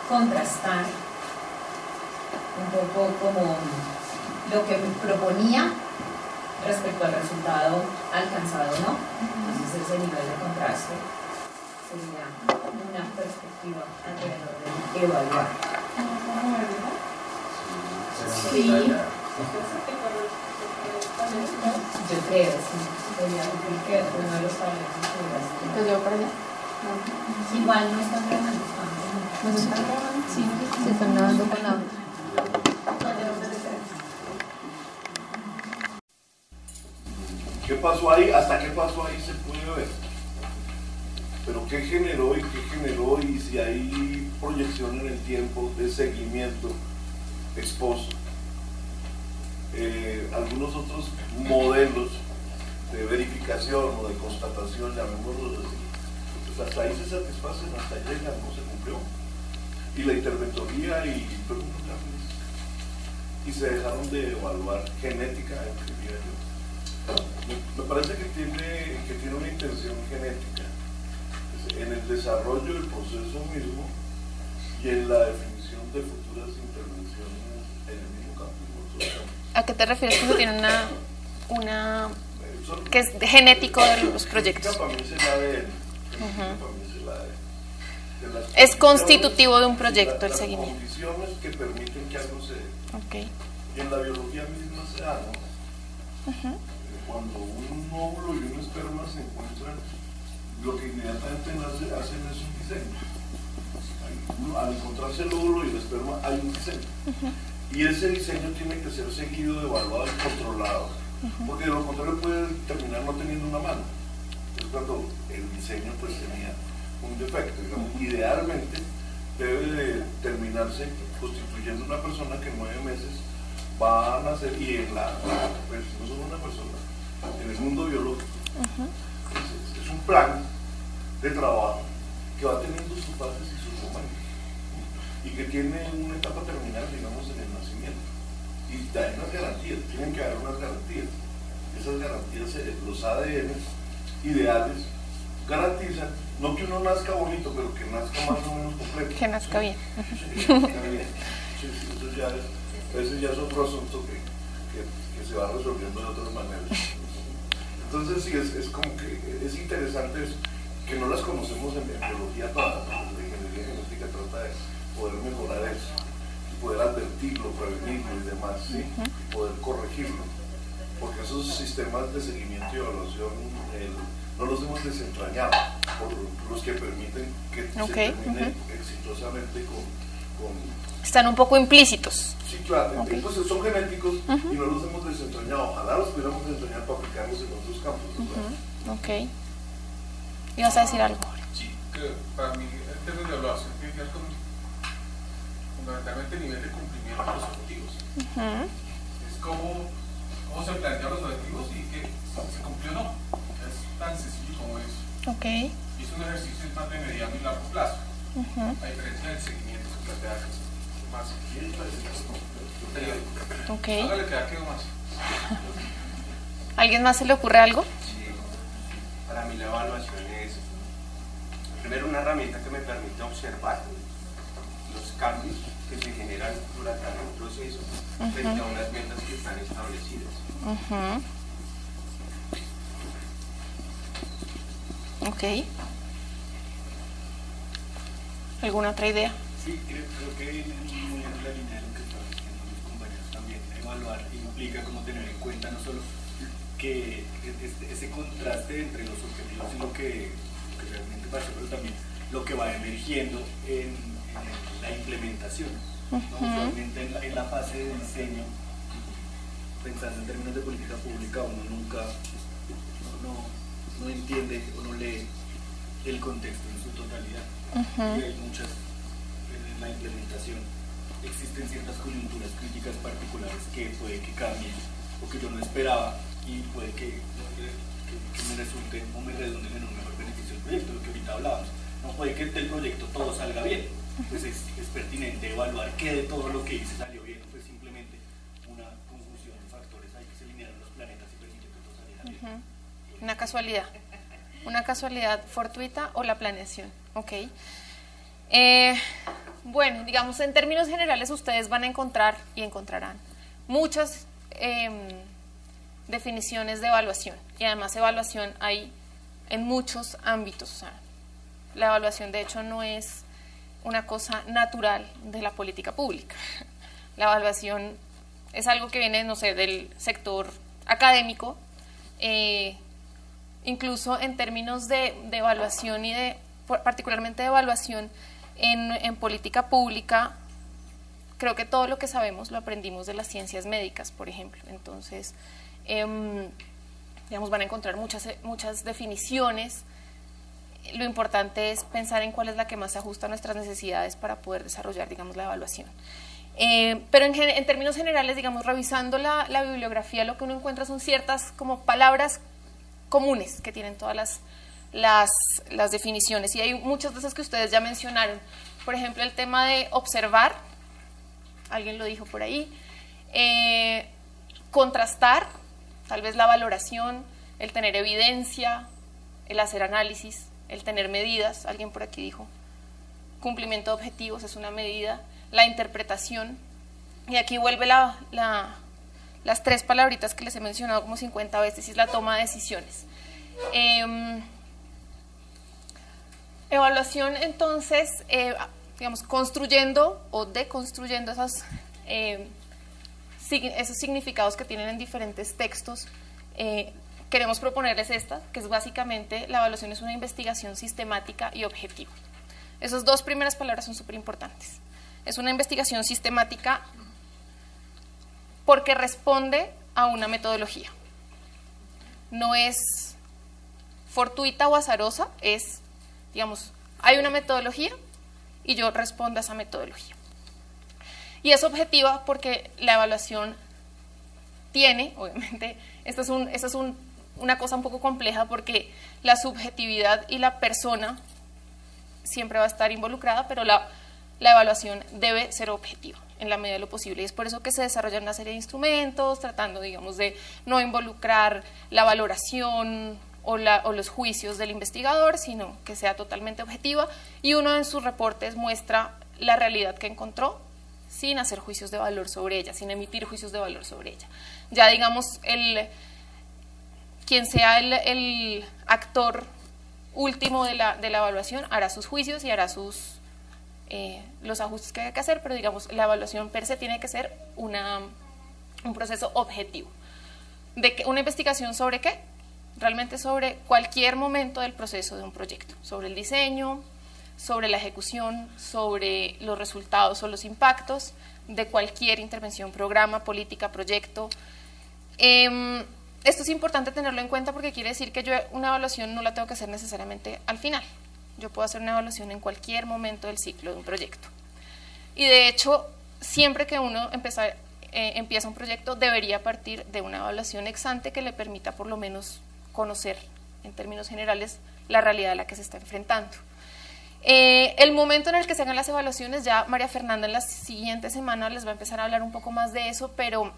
Contrastar un poco como lo que me proponía respecto al resultado alcanzado, ¿no? Entonces ese nivel de contraste sería una perspectiva alrededor de evaluar. Sí. Yo creo, sí. Sería que uno de los tableros ¿Te llevo para allá? igual no están grabando. ¿No se están grabando? Sí, Se están grabando con la... ¿Qué pasó ahí? ¿Hasta qué pasó ahí se puede ver? Pero ¿qué generó y si hay proyección en el tiempo de seguimiento ex post? Algunos otros modelos de verificación o de constatación, llamémoslo así, pues hasta ahí se satisfacen, hasta ahí llegan, no se cumplió. Y la interventoría y todo el mundo está feliz. Y se dejaron de evaluar genética, diría yo. Me parece que tiene una intención genética en el desarrollo del proceso mismo y en la definición de futuras intervenciones en el mismo campo. ¿A qué te refieres cuando tiene una que es genético de los proyectos? Para mí es el ADN. Es constitutivo de un proyecto el seguimiento. Las condiciones que permiten que algo se dé. Okay. Y en la biología misma se da, ¿no? Cuando un óvulo y un esperma se encuentran, lo que inmediatamente hacen es un diseño. Al encontrarse el óvulo y el esperma hay un diseño. Y ese diseño tiene que ser seguido, evaluado y controlado, porque de lo contrario puede terminar no teniendo una mano. Entonces cuando el diseño pues tenía un defecto, digamos. Idealmente debe de terminarse constituyendo una persona que en 9 meses va a nacer, y en pues, no solo una persona, en el mundo biológico. Es un plan de trabajo que va teniendo sus fases y sus momentos, y que tiene una etapa terminal, digamos, en el nacimiento. Y hay unas garantías, tienen que haber unas garantías. Esas garantías, los ADN ideales, garantizan, no que uno nazca bonito, pero que nazca más o menos completo. Que nazca bien. Ese ya es otro asunto que se va resolviendo de otras maneras. Entonces sí, es como que es interesante que no las conocemos en biología todas. La ingeniería genética trata de poder mejorar eso, y poder advertirlo, prevenirlo y demás, ¿sí? Y poder corregirlo, porque esos sistemas de seguimiento y evaluación no los hemos desentrañado, por los que permiten que se termine exitosamente con... Están un poco implícitos. Sí, claro, entonces son genéticos y no los hemos desentrañado. Ojalá los pudiéramos desentrañar para aplicarlos en otros campos. Ok. ¿Ibas a decir algo? Sí, que para mí el término de evaluación tiene que ver con fundamentalmente el nivel de cumplimiento de los objetivos. Es cómo se plantean los objetivos y que se cumplió o no. Es tan sencillo como eso. Okay. Y es un ejercicio más de mediano y largo plazo. A diferencia del seguimiento que plantea que es más periódico. Okay. Hágale que ya quedó más. ¿Alguien más se le ocurre algo? Sí, para mí la evaluación es primero una herramienta que me permite observar los cambios que se generan durante un proceso frente a unas metas que están establecidas. Ok. ¿Alguna otra idea? Sí, creo que muy en la línea de lo que estaban diciendo mis compañeros también, evaluar implica como tener en cuenta no solo que ese contraste entre los objetivos y lo que realmente pasa, pero también lo que va emergiendo en la implementación. Usualmente en la fase de diseño, pensando en términos de política pública, uno nunca no entiende o no lee el contexto en su totalidad. Y hay muchas, en la implementación existen ciertas coyunturas críticas particulares que puede que cambien o que yo no esperaba y puede que me resulten o me redunden en un mejor beneficio del proyecto, lo que ahorita hablábamos. No puede que del proyecto todo salga bien, pues es pertinente evaluar qué de todo lo que hice salió bien, pues simplemente una conjunción de factores ahí que se alinearon los planetas y permite que todo saliera bien. Una casualidad. Una casualidad fortuita o la planeación. Ok. Bueno, digamos, en términos generales ustedes van a encontrar y encontrarán muchas definiciones de evaluación, y además evaluación hay en muchos ámbitos. O sea, la evaluación de hecho no es una cosa natural de la política pública. La evaluación es algo que viene, no sé, del sector académico, incluso en términos de evaluación y particularmente de evaluación en política pública. Creo que todo lo que sabemos lo aprendimos de las ciencias médicas, por ejemplo. Entonces, digamos, van a encontrar muchas definiciones. Lo importante es pensar en cuál es la que más se ajusta a nuestras necesidades para poder desarrollar, digamos, la evaluación. Pero en términos generales, digamos, revisando la bibliografía, lo que uno encuentra son ciertas como palabras comunes que tienen todas las definiciones, y hay muchas de esas que ustedes ya mencionaron. Por ejemplo, el tema de observar, alguien lo dijo por ahí, contrastar, tal vez la valoración, el tener evidencia, el hacer análisis, el tener medidas, alguien por aquí dijo, cumplimiento de objetivos es una medida, la interpretación, y aquí vuelve las tres palabritas que les he mencionado como 50 veces, y es la toma de decisiones. Evaluación, entonces, digamos, construyendo o deconstruyendo esos significados que tienen en diferentes textos, queremos proponerles esta, que es básicamente: la evaluación es una investigación sistemática y objetiva. Esas dos primeras palabras son súper importantes. Es una investigación sistemática porque responde a una metodología. No es fortuita o azarosa, es, digamos, Hay una metodología y yo respondo a esa metodología. Y es objetiva porque la evaluación tiene, obviamente, esta es una cosa un poco compleja porque la subjetividad y la persona siempre va a estar involucrada, pero la evaluación debe ser objetiva en la medida de lo posible, y es por eso que se desarrollan una serie de instrumentos tratando, digamos, de no involucrar la valoración o los juicios del investigador, sino que sea totalmente objetiva, y uno en sus reportes muestra la realidad que encontró sin hacer juicios de valor sobre ella, sin emitir juicios de valor sobre ella. Ya, digamos, quien sea el actor último de la evaluación hará sus juicios y hará los ajustes que hay que hacer, pero digamos, la evaluación per se tiene que ser un proceso objetivo. ¿Una investigación sobre qué? Realmente sobre cualquier momento del proceso de un proyecto, sobre el diseño, sobre la ejecución, sobre los resultados o los impactos de cualquier intervención, programa, política, proyecto. Esto es importante tenerlo en cuenta porque quiere decir que yo una evaluación no la tengo que hacer necesariamente al final. Yo puedo hacer una evaluación en cualquier momento del ciclo de un proyecto. Y de hecho, siempre que uno empieza un proyecto, debería partir de una evaluación ex ante que le permita por lo menos conocer, en términos generales, la realidad a la que se está enfrentando. El momento en el que se hagan las evaluaciones, ya María Fernanda en las siguientes semanas les va a empezar a hablar un poco más de eso, pero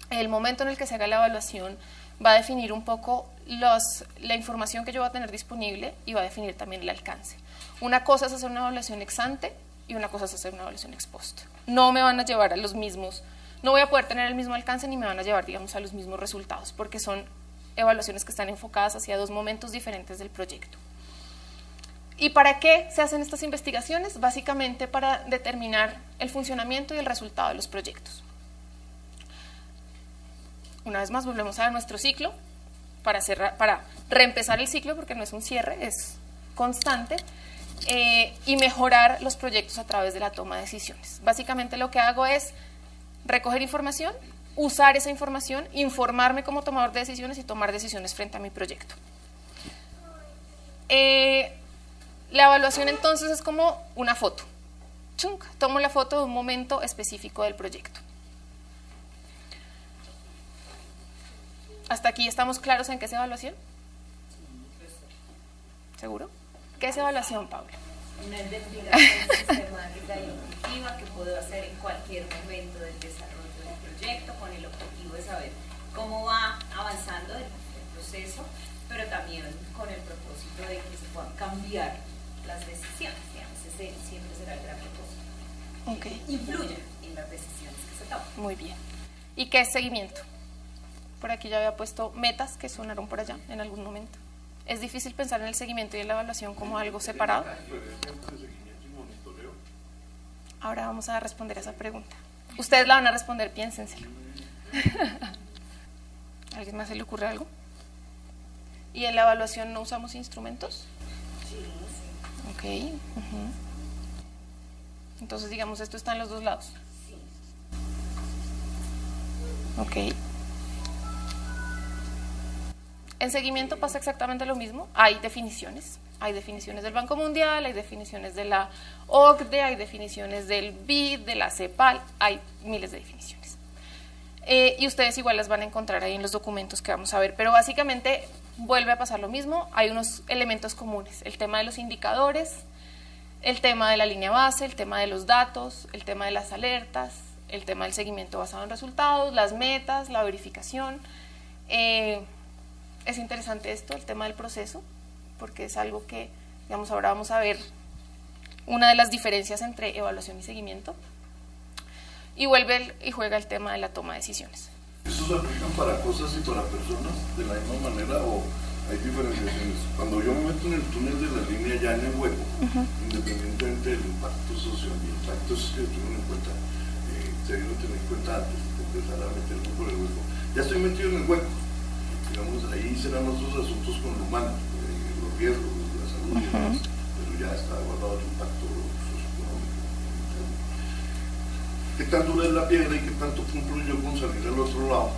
el momento en el que se haga la evaluación va a definir un poco la información que yo voy a tener disponible y va a definir también el alcance. Una cosa es hacer una evaluación ex ante y una cosa es hacer una evaluación ex post. No me van a llevar a los mismos, no voy a poder tener el mismo alcance ni me van a llevar, digamos, a los mismos resultados, porque son evaluaciones que están enfocadas hacia dos momentos diferentes del proyecto. ¿Y para qué se hacen estas investigaciones? Básicamente para determinar el funcionamiento y el resultado de los proyectos. Una vez más volvemos a nuestro ciclo para reempezar el ciclo, porque no es un cierre, es constante, y mejorar los proyectos a través de la toma de decisiones. Básicamente lo que hago es recoger información, usar esa información, informarme como tomador de decisiones y tomar decisiones frente a mi proyecto. La evaluación entonces es como una foto. ¡Chunk! Tomo la foto de un momento específico del proyecto. ¿Hasta aquí estamos claros en qué es evaluación? ¿Seguro? ¿Qué es evaluación, Paula? Una investigación sistemática y objetiva que puedo hacer en cualquier momento del desarrollo del proyecto con el objetivo de saber cómo va avanzando el proceso, pero también con el propósito de que se puedan cambiar las decisiones, digamos, ese siempre será el gran propósito. Okay. Que influya en las decisiones que se toman. Muy bien. ¿Y qué es seguimiento? Por aquí ya había puesto metas que sonaron por allá en algún momento. ¿Es difícil pensar en el seguimiento y en la evaluación como algo separado? Ahora vamos a responder a esa pregunta. Ustedes la van a responder, piénsenselo. ¿A alguien más se le ocurre algo? ¿Y en la evaluación no usamos instrumentos? Sí. Ok. Entonces, digamos, esto está en los dos lados. Sí. Ok. En seguimiento pasa exactamente lo mismo. Hay definiciones del Banco Mundial, hay definiciones de la OCDE, hay definiciones del BID, de la CEPAL, hay miles de definiciones. Y ustedes igual las van a encontrar ahí en los documentos que vamos a ver, pero básicamente vuelve a pasar lo mismo. Hay unos elementos comunes: el tema de los indicadores, el tema de la línea base, el tema de los datos, el tema de las alertas, el tema del seguimiento basado en resultados, las metas, la verificación. Es interesante esto, el tema del proceso, porque es algo que, digamos, ahora vamos a ver una de las diferencias entre evaluación y seguimiento. Y vuelve y juega el tema de la toma de decisiones. ¿Estos se aplican para cosas y para personas de la misma manera o hay diferenciaciones? Cuando yo me meto en el túnel de la línea ya en el hueco, independientemente del impacto socioambiental, entonces que tuvieron en cuenta, se debieron tener en cuenta antes de empezar a meterme por el hueco. Ya estoy metido en el hueco. Digamos, ahí serán otros asuntos con lo humano, los riesgos de la salud y demás, pero ya está guardado el impacto socioeconómico. ¿Qué tan dura es la piedra y qué tanto cumplo yo con salir al otro lado?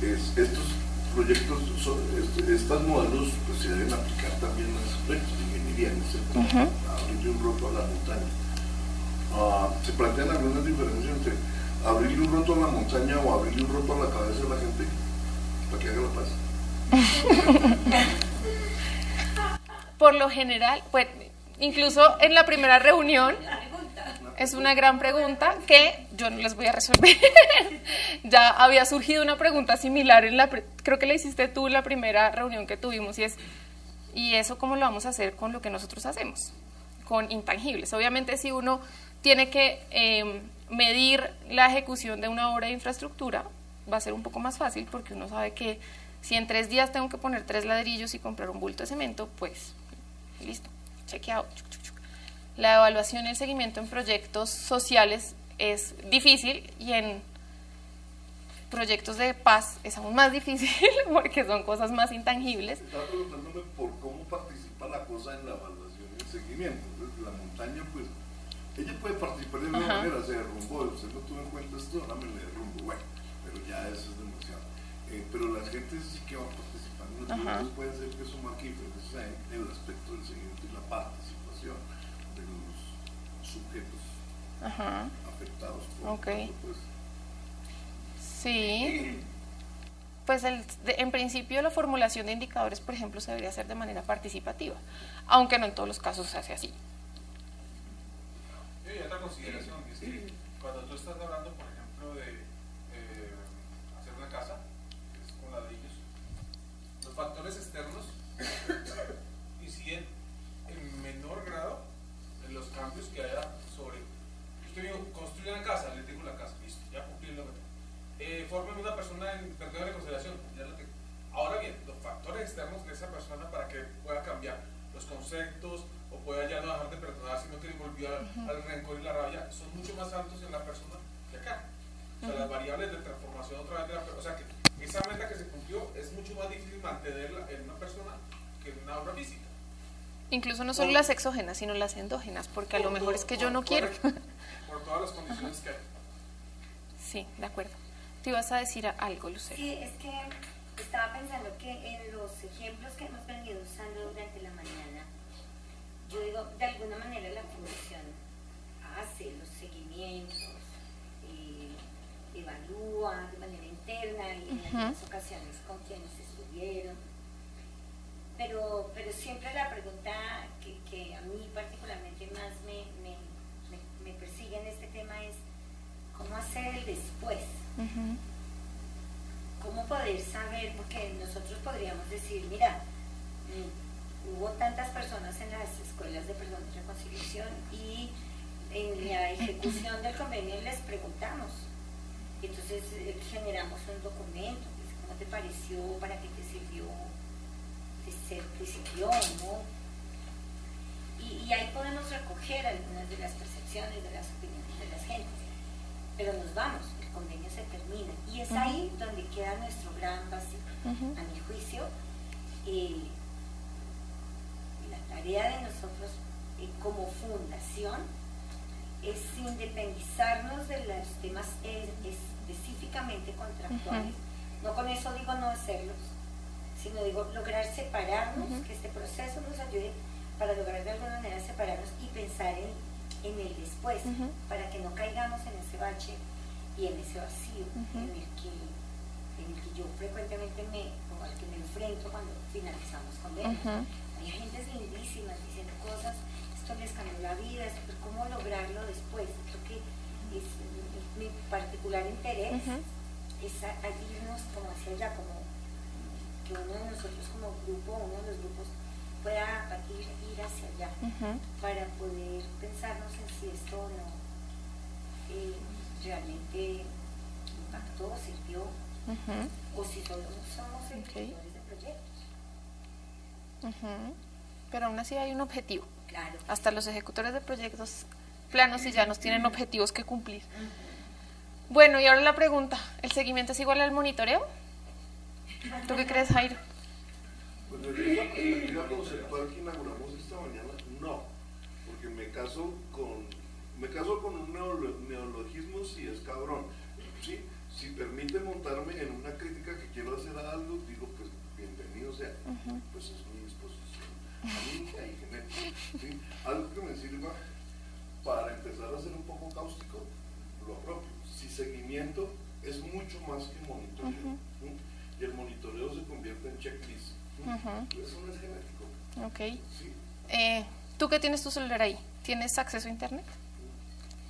Estos proyectos, estos modelos pues, se deben aplicar también a los proyectos de ingeniería, en ese abrirle un roto a la montaña. Se plantean algunas diferencias entre abrirle un roto a la montaña o abrirle un roto a la cabeza de la gente para que haga la paz. Por lo general, pues incluso en la primera reunión es una gran pregunta que yo no les voy a resolver. Ya había surgido una pregunta similar creo que la hiciste tú en la primera reunión que tuvimos, y es, ¿y eso cómo lo vamos a hacer con lo que nosotros hacemos? Con intangibles. Obviamente si uno tiene que medir la ejecución de una obra de infraestructura, va a ser un poco más fácil porque uno sabe que si en 3 días tengo que poner 3 ladrillos y comprar un bulto de cemento, pues listo, chequeado. La evaluación y el seguimiento en proyectos sociales es difícil, y en proyectos de paz es aún más difícil porque son cosas más intangibles. Estaba preguntándome por cómo participa la cosa en la evaluación y el seguimiento. Entonces, la montaña, pues, ella puede participar de alguna manera, se derrumbó, usted no tuvo en cuenta esto, ahora me le derrumbo, bueno, pero ya eso es demasiado. Pero las gentes sí que van participando, los proyectos pueden ser que eso marque diferencia en el aspecto del seguimiento y la participación de los sujetos afectados por pues. Sí, pues en principio la formulación de indicadores, por ejemplo, se debería hacer de manera participativa, aunque no en todos los casos se hace así. Y otra consideración es que cuando tú estás hablando, por ejemplo, de hacer una casa, que es con ladrillos, los factores externos inciden en menor grado en los cambios que haya sobre. Usted digo, construye una casa, le digo la casa, listo, ya cumplí la meta. Formen una persona en periodo de consideración, ya la tengo. Ahora bien, los factores externos de esa persona para que pueda cambiar los conceptos o pueda ya no dejar de perdonar, sino que volvió al rencor y la rabia, son mucho más altos en la persona que acá. O sea, las variables de transformación otra vez de la persona, o sea, que esa meta que se cumplió es mucho más difícil mantenerla en una persona que en una obra física. Incluso no solo las exógenas, sino las endógenas, porque a lo mejor es que yo no quiero. Por todas las condiciones que hay. Sí, de acuerdo. ¿Te ibas a decir algo, Lucero? Sí, es que estaba pensando que en los ejemplos que hemos venido usando durante la mañana, yo digo, de alguna manera la fundación hace los seguimientos, evalúa de manera interna y en algunas ocasiones con quienes estuvieron. Pero siempre la pregunta que a mí particularmente más me persigue en este tema es cómo hacer el después. Cómo poder saber, porque nosotros podríamos decir, mira, hubo tantas personas en las escuelas de perdón y reconciliación y en la ejecución del convenio les preguntamos. Entonces generamos un documento, pues, ¿cómo te pareció? ¿Para qué te sirvió? ¿Te sirvió o no? Y ahí podemos recoger algunas de las percepciones, de las opiniones de las gentes. Pero nos vamos, el convenio se termina. Y es ahí donde queda nuestro gran vacío. A mi juicio, la tarea de nosotros como fundación es independizarnos de los temas específicamente contractuales. No con eso digo no hacerlos, sino digo lograr separarnos, que este proceso nos ayude para lograr de alguna manera separarnos y pensar en el después, para que no caigamos en ese bache y en ese vacío en el que yo frecuentemente al que me enfrento cuando finalizamos convenios. Hay gentes lindísimas diciendo cosas, esto les cambió la vida, pero ¿cómo lograrlo después? Creo que es mi particular interés es irnos como hacia allá, como que uno de nosotros como grupo, uno de los grupos pueda ir hacia allá para poder pensarnos en si esto o no realmente impactó, sirvió, o si solo somos ejecutores de proyectos. Pero aún así hay un objetivo. Claro. Hasta los ejecutores de proyectos planos y llanos tienen objetivos que cumplir. Bueno, y ahora la pregunta, ¿el seguimiento es igual al monitoreo? ¿Tú qué crees, Jairo? Pues en la perspectiva conceptual que inauguramos esta mañana, no, porque me caso con un neologismo si es cabrón, ¿sí? Si permite montarme en una crítica que quiero hacer a algo, digo, pues bienvenido sea, pues es mi disposición anímica y genética, ¿sí? Algo que me sirva para empezar a ser un poco cáustico, lo propio. Si seguimiento es mucho más que monitoreo, y el monitoreo se convierte en checklist, eso no es genético. Ok. Sí. ¿Tú qué tienes tu celular ahí? ¿Tienes acceso a internet?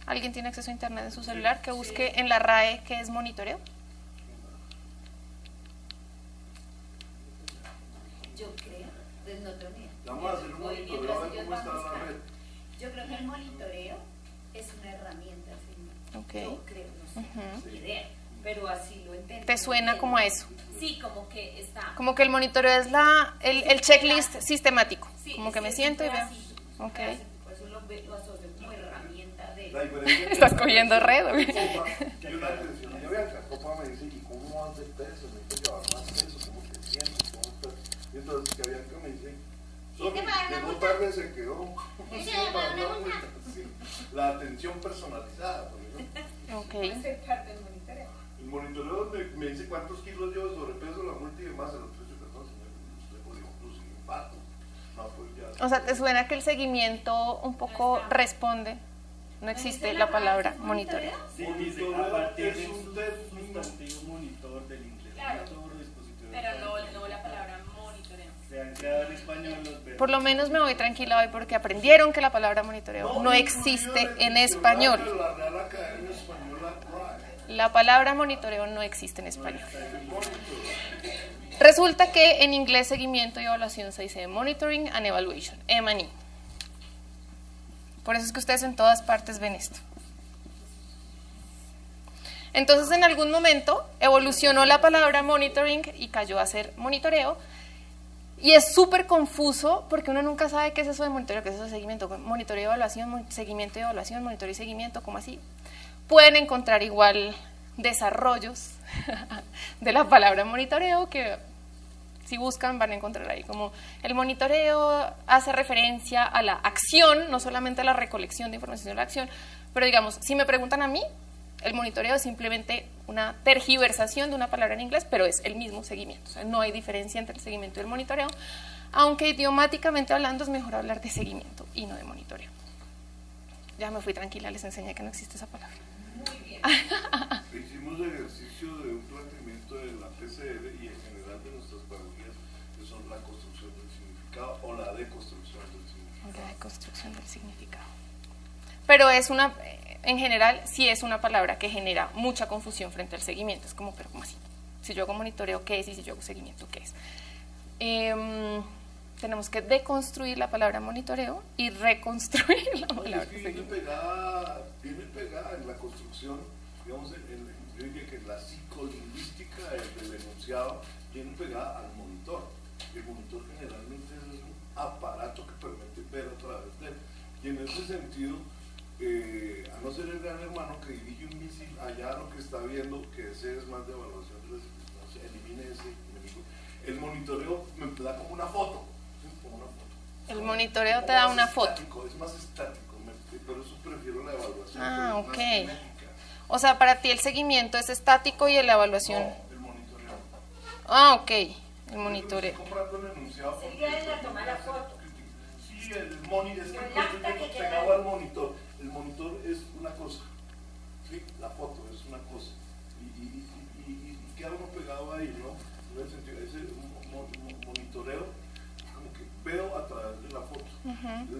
¿Alguien tiene acceso a internet en su celular que busque en la RAE qué es monitoreo? Yo creo, no tengo ni idea. Vamos a hacer un monitoreo a ver cómo está la red. Yo creo que el monitoreo es una herramienta, ¿sí? Okay. Yo creo, no sé, ni idea, pero así lo entiendo. ¿Te suena como a eso? Sí, como que está. Como que el monitoreo es el checklist sistemático, Sí, como que me siento y veo. Ok. Por eso lo asocio como herramienta de... ¿Estás cogiendo red? Y una atención de Bianca, Copa me dice, ¿y cómo vas de peso? Necesito llevar más peso, ¿cómo te sientes? ¿Cómo estás? Y entonces que Bianca me dice, llegó tarde, se quedó. Sí, la atención personalizada, por ejemplo. Okay. Puede ser parte del monitoreo. El monitoreo me dice cuántos kilos llevo de sobrepeso, la multa y demás, el otro dice, perdón, señor, usted podría producir infarto. No, pues ya. O sea, ¿te suena que el seguimiento un poco responde? No existe la palabra monitoreo. Sí, dice, a partir de un sustantivo monitor del inglés. Claro, monitor, dispositivo pero no la palabra monitoreo. Se han creado en español los verbos. Por lo menos me voy tranquila hoy porque aprendieron que la palabra monitoreo no existe en español. La Real Academia Española, La palabra monitoreo no existe en español. Resulta que en inglés seguimiento y evaluación se dice monitoring and evaluation, M&E. Por eso es que ustedes en todas partes ven esto. Entonces en algún momento evolucionó la palabra monitoring y cayó a ser monitoreo. Y es súper confuso porque uno nunca sabe qué es eso de monitoreo, qué es eso de seguimiento. Monitoreo y evaluación, seguimiento y evaluación, monitoreo y seguimiento, ¿cómo así? Pueden encontrar igual desarrollos de la palabra monitoreo que si buscan van a encontrar ahí, como el monitoreo hace referencia a la acción, no solamente a la recolección de información de la acción, pero digamos, si me preguntan a mí, el monitoreo es simplemente una tergiversación de una palabra en inglés, pero es el mismo seguimiento, o sea, no hay diferencia entre el seguimiento y el monitoreo, aunque idiomáticamente hablando es mejor hablar de seguimiento y no de monitoreo. Ya me fui tranquila, les enseñé que no existe esa palabra. Muy bien. Hicimos ejercicio de un planteamiento de la PCL y en general de nuestras pedagogías, que son la construcción del significado o la deconstrucción del significado. La deconstrucción del significado. Pero es una, en general, sí es una palabra que genera mucha confusión frente al seguimiento. Es como, pero ¿cómo así? Si yo hago monitoreo, ¿qué es? Y si yo hago seguimiento, ¿qué es? Tenemos que deconstruir la palabra monitoreo y reconstruir la palabra seguimiento. Viene pegada en la construcción, digamos, yo diría que la psicolingüística del enunciado viene pegada al monitor. El monitor generalmente es un aparato que permite ver a través de él. Y en ese sentido, a no ser el gran hermano que dirige un misil allá lo que está viendo, que ese es más de evaluación de las circunstancias, elimine ese enemigo. El monitoreo me da como una foto. El monitoreo te da una foto. Es más estático, por eso prefiero la evaluación. Ah, ok. O sea, para ti el seguimiento es estático y la evaluación. No, el monitoreo. Ah, ok. El monitoreo. Estoy comprando el enunciado. Sería de la toma la foto. Sí, el monitor es que yo tengo pegado al monitor. El monitor es una cosa. Sí, la foto es una cosa. Y queda uno pegado ahí, ¿no? En el sentido, ese monitoreo. Veo a través de la foto.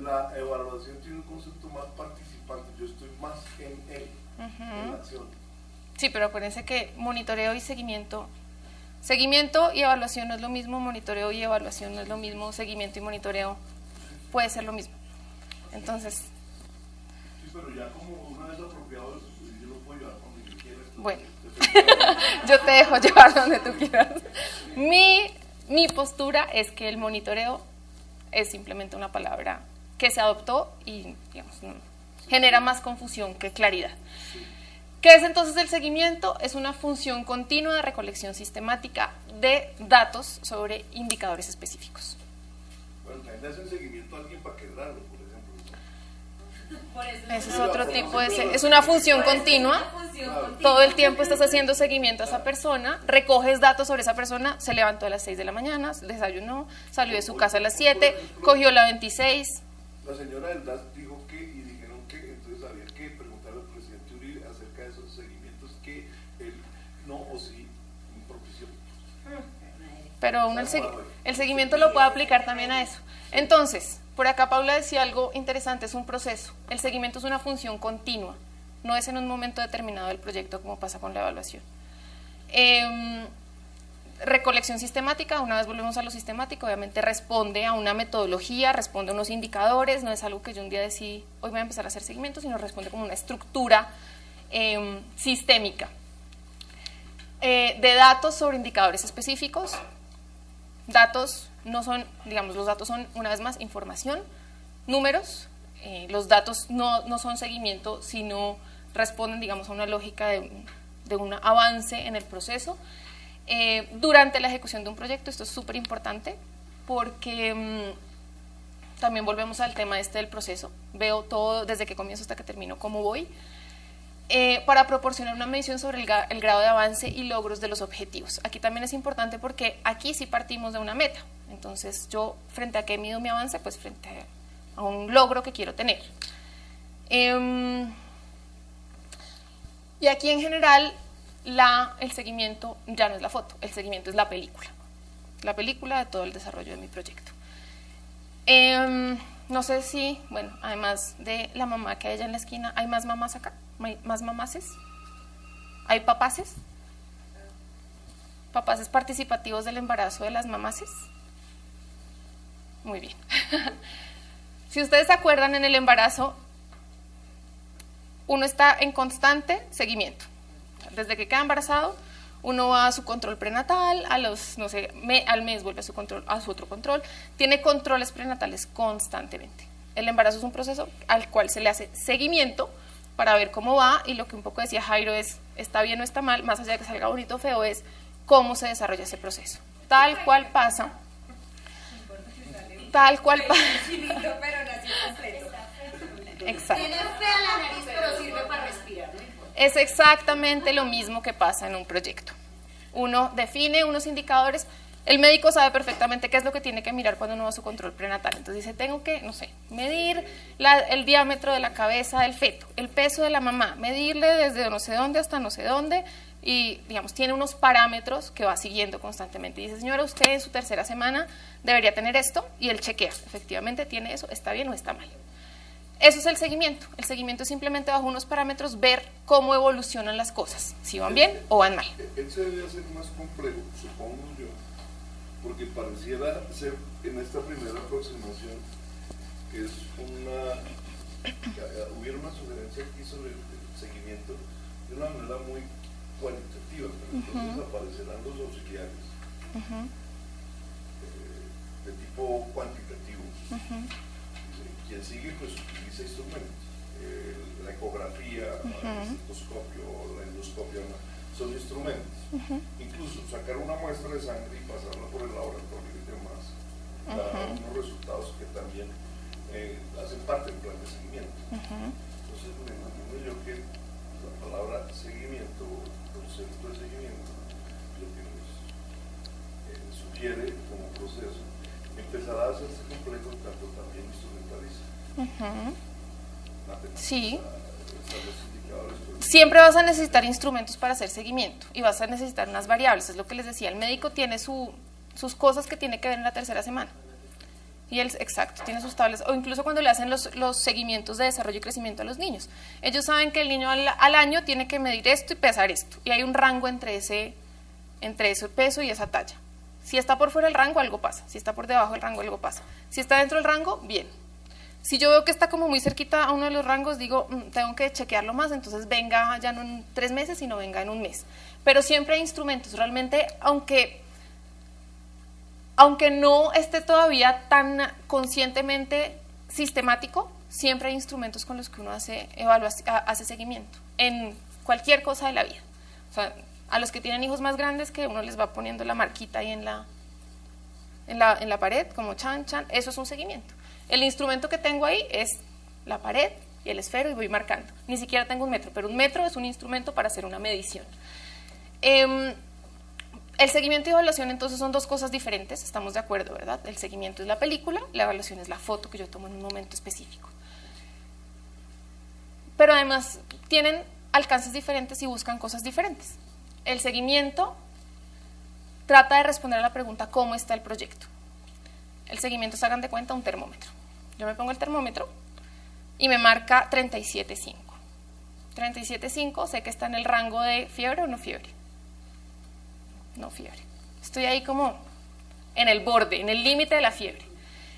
La evaluación tiene un concepto más participante, yo estoy más en él, en la acción. Sí, pero acuérdense que monitoreo y seguimiento y evaluación no es lo mismo, monitoreo y evaluación no es lo mismo, seguimiento y monitoreo puede ser lo mismo. Entonces... Sí, pero ya como una vez apropiado, yo lo puedo llevar donde yo quiera. Bueno, yo te dejo llevar donde tú quieras. Mi postura es que el monitoreo es simplemente una palabra que se adoptó y, digamos, genera más confusión que claridad. Sí. ¿Qué es entonces el seguimiento? Es una función continua de recolección sistemática de datos sobre indicadores específicos. Bueno, también le hacen seguimiento a alguien para quebrarlo, por ejemplo, ¿no? Ese es otro tipo de... Es una función continua. Todo el tiempo estás haciendo seguimiento a esa persona, recoges datos sobre esa persona, se levantó a las 6 de la mañana, desayunó, salió de su casa a las 7, cogió la 26. La señora del DAS dijo que, y dijeron que entonces había que preguntarle al presidente Uribe acerca de esos seguimientos que él no o sí propició. Pero uno el seguimiento lo puede aplicar también a eso. Entonces, por acá Paula decía algo interesante, es un proceso. El seguimiento es una función continua, no es en un momento determinado del proyecto como pasa con la evaluación. Recolección sistemática, una vez volvemos a lo sistemático, obviamente responde a una metodología, responde a unos indicadores, no es algo que yo un día decidí, hoy voy a empezar a hacer seguimiento, sino responde como una estructura sistémica. De datos sobre indicadores específicos, datos no son, digamos, los datos son una vez más información, números, los datos no son seguimiento, sino responden, digamos, a una lógica de un avance en el proceso. Durante la ejecución de un proyecto, esto es súper importante porque también volvemos al tema del proceso, veo todo desde que comienzo hasta que termino cómo voy, para proporcionar una medición sobre el grado de avance y logros de los objetivos. Aquí también es importante porque aquí sí partimos de una meta, entonces yo frente a qué mido mi avance, pues frente a un logro que quiero tener. Y aquí en general el seguimiento ya no es la foto, el seguimiento es la película de todo el desarrollo de mi proyecto. No sé si, bueno, además de la mamá que hay allá en la esquina, ¿hay más mamás acá? ¿Hay más mamaces? ¿Hay papaces? ¿Papaces participativos del embarazo de las mamaces? Muy bien. Si ustedes se acuerdan, en el embarazo uno está en constante seguimiento. Desde que queda embarazado, uno va a su control prenatal, a los, no sé, al mes vuelve a su otro control, tiene controles prenatales constantemente. El embarazo es un proceso al cual se le hace seguimiento para ver cómo va, y lo que un poco decía Jairo es, está bien o está mal, más allá de que salga bonito o feo, es cómo se desarrolla ese proceso. Tal cual pasa. Exacto. Tiene fea la nariz, pero sirve para respirar. Es exactamente lo mismo que pasa en un proyecto. Uno define unos indicadores, el médico sabe perfectamente qué es lo que tiene que mirar cuando uno va a su control prenatal. Entonces dice, tengo que, no sé, medir el diámetro de la cabeza del feto, el peso de la mamá, medirle desde no sé dónde hasta no sé dónde, y digamos, tiene unos parámetros que va siguiendo constantemente. Y dice, señora, usted en su tercera semana debería tener esto, y él chequea, efectivamente tiene eso, está bien o está mal. Eso es el seguimiento. El seguimiento es simplemente bajo unos parámetros ver cómo evolucionan las cosas, si van bien o van mal. Él se debe hacer más complejo, supongo yo, porque pareciera ser en esta primera aproximación que es hubiera una sugerencia aquí sobre el seguimiento de una manera muy cualitativa, pero entonces aparecerán los auxiliares de tipo cuantitativo. Quien sigue, pues utiliza instrumentos, la ecografía, el citoscopio, la endoscopia, son instrumentos. Incluso sacar una muestra de sangre y pasarla por el laboratorio y demás, da unos resultados que también hacen parte del plan de seguimiento. Entonces, me imagino yo que la palabra seguimiento, concepto de seguimiento, lo que nos sugiere como proceso, empezará a hacerse complejo en tanto también instrumentaliza. Sí. Siempre vas a necesitar instrumentos para hacer seguimiento y vas a necesitar unas variables, es lo que les decía, el médico tiene sus cosas que tiene que ver en la tercera semana. Y él, exacto, tiene sus tablas, o incluso cuando le hacen los seguimientos de desarrollo y crecimiento a los niños. Ellos saben que el niño al año tiene que medir esto y pesar esto, y hay un rango entre ese peso y esa talla. Si está por fuera del rango, algo pasa. Si está por debajo del rango, algo pasa. Si está dentro del rango, bien. Si yo veo que está como muy cerquita a uno de los rangos, digo, tengo que chequearlo más, entonces venga ya no en 3 meses, sino venga en un mes. Pero siempre hay instrumentos, realmente, aunque no esté todavía tan conscientemente sistemático, siempre hay instrumentos con los que uno hace seguimiento, en cualquier cosa de la vida. O sea, a los que tienen hijos más grandes, que uno les va poniendo la marquita ahí en la pared, como chan, chan, eso es un seguimiento. El instrumento que tengo ahí es la pared y el esfero y voy marcando. Ni siquiera tengo un metro, pero un metro es un instrumento para hacer una medición. El seguimiento y evaluación entonces son dos cosas diferentes, estamos de acuerdo, ¿verdad? El seguimiento es la película, la evaluación es la foto que yo tomo en un momento específico. Pero además tienen alcances diferentes y buscan cosas diferentes. El seguimiento trata de responder a la pregunta ¿cómo está el proyecto? El seguimiento, se hagan de cuenta, un termómetro. Yo me pongo el termómetro y me marca 37.5. 37.5, sé que está en el rango de fiebre o no fiebre. No fiebre. Estoy ahí como en el borde, en el límite de la fiebre.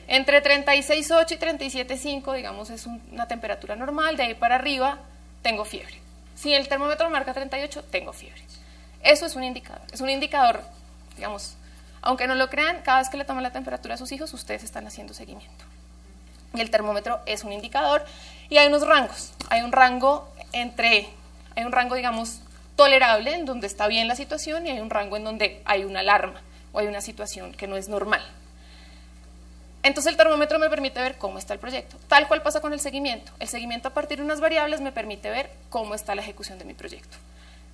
Entre 36.8 y 37.5, digamos, es una temperatura normal, de ahí para arriba tengo fiebre. Si el termómetro marca 38, tengo fiebre. Eso es un indicador. Es un indicador, digamos, aunque no lo crean, cada vez que le toman la temperatura a sus hijos, ustedes están haciendo seguimiento. Y el termómetro es un indicador y hay unos rangos. Hay un rango digamos, tolerable, en donde está bien la situación, y hay un rango en donde hay una alarma o hay una situación que no es normal. Entonces el termómetro me permite ver cómo está el proyecto. Tal cual pasa con el seguimiento. El seguimiento a partir de unas variables me permite ver cómo está la ejecución de mi proyecto.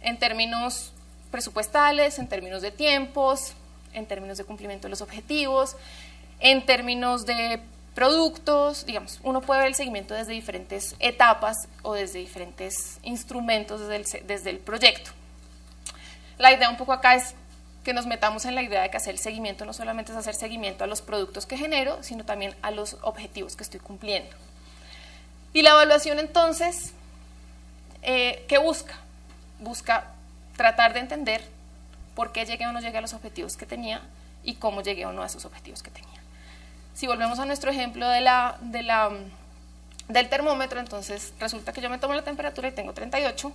En términos presupuestales, en términos de tiempos, en términos de cumplimiento de los objetivos, en términos de productos, digamos, uno puede ver el seguimiento desde diferentes etapas o desde diferentes instrumentos desde el proyecto. La idea un poco acá es que nos metamos en la idea de que hacer el seguimiento no solamente es hacer seguimiento a los productos que genero, sino también a los objetivos que estoy cumpliendo. Y la evaluación entonces, ¿qué busca? Busca tratar de entender por qué llegué o no llegué a los objetivos que tenía y cómo llegué o no a esos objetivos que tenía. Si volvemos a nuestro ejemplo del termómetro, entonces resulta que yo me tomo la temperatura y tengo 38,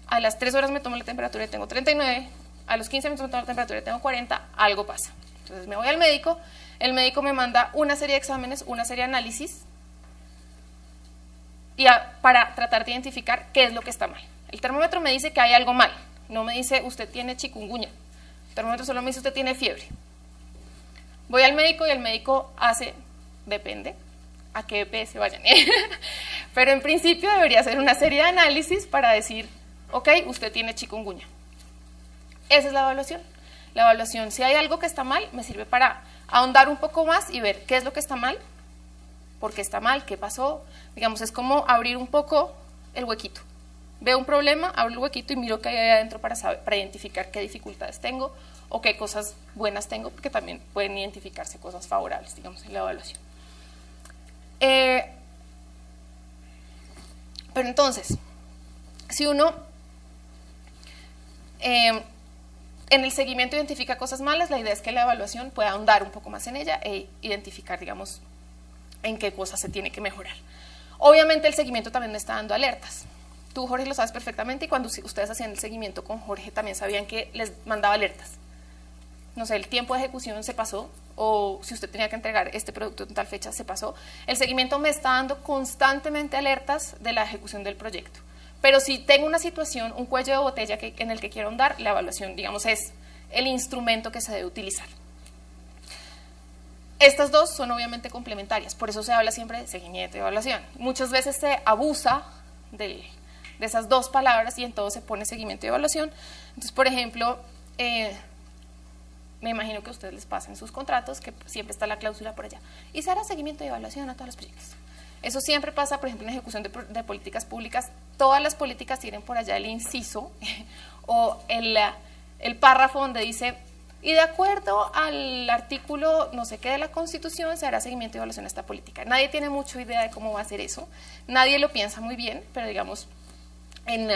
a las 3 horas me tomo la temperatura y tengo 39, a los 15 minutos me tomo la temperatura y tengo 40, algo pasa. Entonces me voy al médico, el médico me manda una serie de exámenes, una serie de análisis, para tratar de identificar qué es lo que está mal. El termómetro me dice que hay algo mal, no me dice usted tiene chikungunya, el termómetro solo me dice usted tiene fiebre. Voy al médico y el médico hace, depende a qué EPS vayan, pero en principio debería hacer una serie de análisis para decir, ok, usted tiene chikungunya. Esa es la evaluación. La evaluación, si hay algo que está mal, me sirve para ahondar un poco más y ver qué es lo que está mal, por qué está mal, qué pasó. Digamos, es como abrir un poco el huequito. Veo un problema, abro el huequito y miro qué hay ahí adentro para identificar qué dificultades tengo o qué cosas buenas tengo, porque también pueden identificarse cosas favorables, digamos, en la evaluación. Pero entonces, si uno en el seguimiento identifica cosas malas, la idea es que la evaluación pueda ahondar un poco más en ella e identificar, digamos, en qué cosas se tiene que mejorar. Obviamente el seguimiento también me está dando alertas. Tú, Jorge, lo sabes perfectamente, y cuando ustedes hacían el seguimiento con Jorge también sabían que les mandaba alertas. No sé, el tiempo de ejecución se pasó, o si usted tenía que entregar este producto en tal fecha, se pasó. El seguimiento me está dando constantemente alertas de la ejecución del proyecto. Pero si tengo una situación, un cuello de botella en el que quiero ahondar, la evaluación, digamos, es el instrumento que se debe utilizar. Estas dos son obviamente complementarias, por eso se habla siempre de seguimiento y evaluación. Muchas veces se abusa de esas dos palabras y en todo se pone seguimiento y evaluación. Entonces, por ejemplo, me imagino que a ustedes les pasa en sus contratos que siempre está la cláusula por allá. Y se hará seguimiento y evaluación a todos los proyectos. Eso siempre pasa, por ejemplo, en ejecución de políticas públicas. Todas las políticas tienen por allá el inciso o el párrafo donde dice, y de acuerdo al artículo no sé qué de la Constitución, se hará seguimiento y evaluación a esta política. Nadie tiene mucha idea de cómo va a ser eso. Nadie lo piensa muy bien, pero digamos, en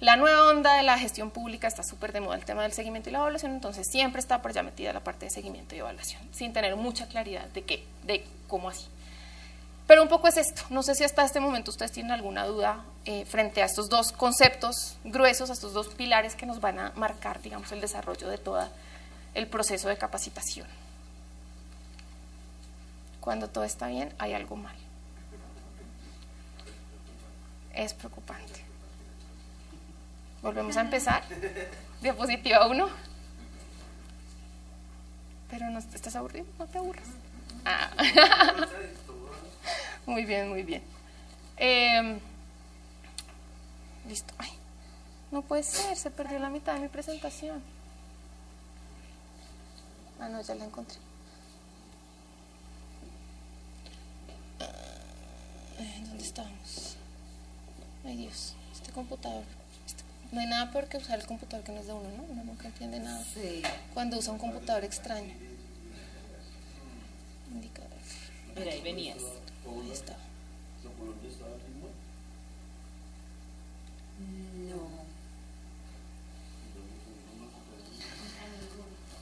la nueva onda de la gestión pública está súper de moda el tema del seguimiento y la evaluación, entonces siempre está por allá metida la parte de seguimiento y evaluación, sin tener mucha claridad de cómo así. Pero un poco es esto. No sé si hasta este momento ustedes tienen alguna duda frente a estos dos conceptos gruesos, a estos dos pilares que nos van a marcar, digamos, el desarrollo de todo el proceso de capacitación. Cuando todo está bien, hay algo mal. Es preocupante. Volvemos a empezar. Diapositiva 1. Pero no estás aburrido, no te aburras. Ah. Muy bien, muy bien. Listo. Ay, no puede ser, se perdió la mitad de mi presentación. Ah, no, ya la encontré. ¿Dónde estábamos? Ay, Dios, este computador. No hay nada peor que usar el computador que no es de uno, ¿no? Uno nunca entiende nada. Sí. Cuando usa un computador extraño. Indicador. Mira, ahí venías. Ahí está. No.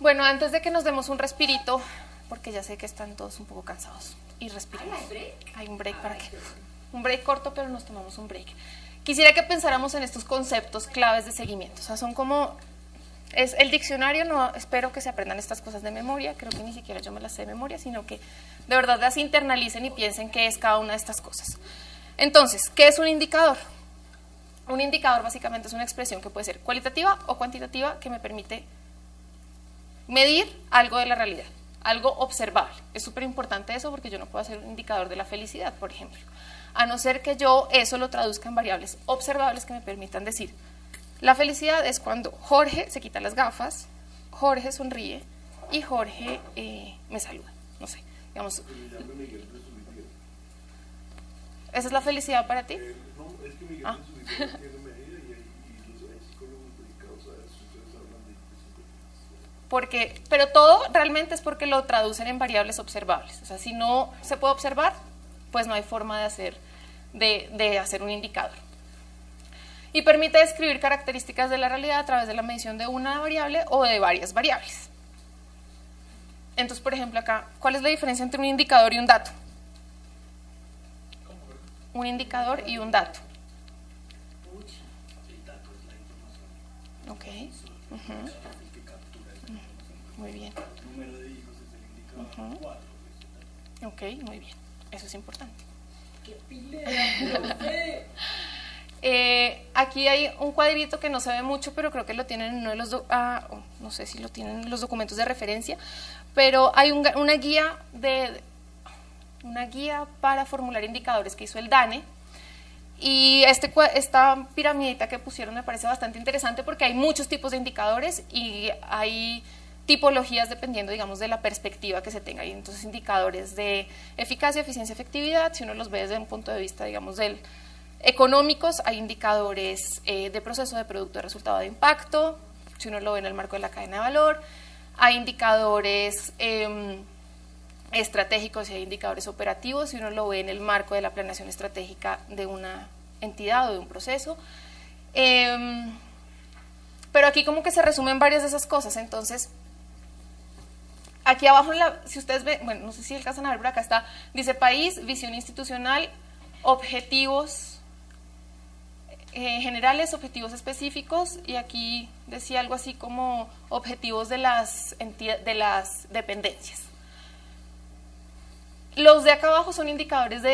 Bueno, antes de que nos demos un respirito, porque ya sé que están todos un poco cansados, y respiremos. Hay un break para que... Un break corto, pero nos tomamos un break. Quisiera que pensáramos en estos conceptos claves de seguimiento. O sea, son como... Es el diccionario, no espero que se aprendan estas cosas de memoria, creo que ni siquiera yo me las sé de memoria, sino que de verdad las internalicen y piensen qué es cada una de estas cosas. Entonces, ¿qué es un indicador? Un indicador básicamente es una expresión que puede ser cualitativa o cuantitativa que me permite medir algo de la realidad, algo observable. Es súper importante eso porque yo no puedo hacer un indicador de la felicidad, por ejemplo, a no ser que yo eso lo traduzca en variables observables que me permitan decir, la felicidad es cuando Jorge se quita las gafas, Jorge sonríe y Jorge me saluda, no sé, digamos. ¿Esa es la felicidad para ti? No, es que Miguel en su video tiene medida y hay psicólogos dedicados a eso, ustedes hablan de porque, pero todo realmente es porque lo traducen en variables observables. O sea, si no se puede observar, pues no hay forma de hacer un indicador. Y permite describir características de la realidad a través de la medición de una variable o de varias variables. Entonces, por ejemplo, acá, ¿cuál es la diferencia entre un indicador y un dato? Un indicador y un dato. Ok. Muy bien. Número de hijos es el indicador 4. Ok, muy bien. Eso es importante. ¡Qué pilera, profe! Aquí hay un cuadrito que no se ve mucho, pero creo que lo tienen en uno de los no sé si lo tienen en los documentos de referencia, pero hay una guía para formular indicadores que hizo el DANE, y esta piramidita que pusieron me parece bastante interesante porque hay muchos tipos de indicadores y hay tipologías dependiendo, digamos, de la perspectiva que se tenga. Hay entonces indicadores de eficacia, eficiencia, efectividad, si uno los ve desde un punto de vista, digamos, del económicos, hay indicadores de proceso, de producto, de resultado, de impacto, si uno lo ve en el marco de la cadena de valor, hay indicadores estratégicos y hay indicadores operativos, si uno lo ve en el marco de la planeación estratégica de una entidad o de un proceso. Pero aquí como que se resumen varias de esas cosas. Entonces, aquí abajo, si ustedes ven, bueno, no sé si alcanzan a ver, pero acá está, dice país, visión institucional, objetivos generales, objetivos específicos, y aquí decía algo así como objetivos de las dependencias. Los de acá abajo son indicadores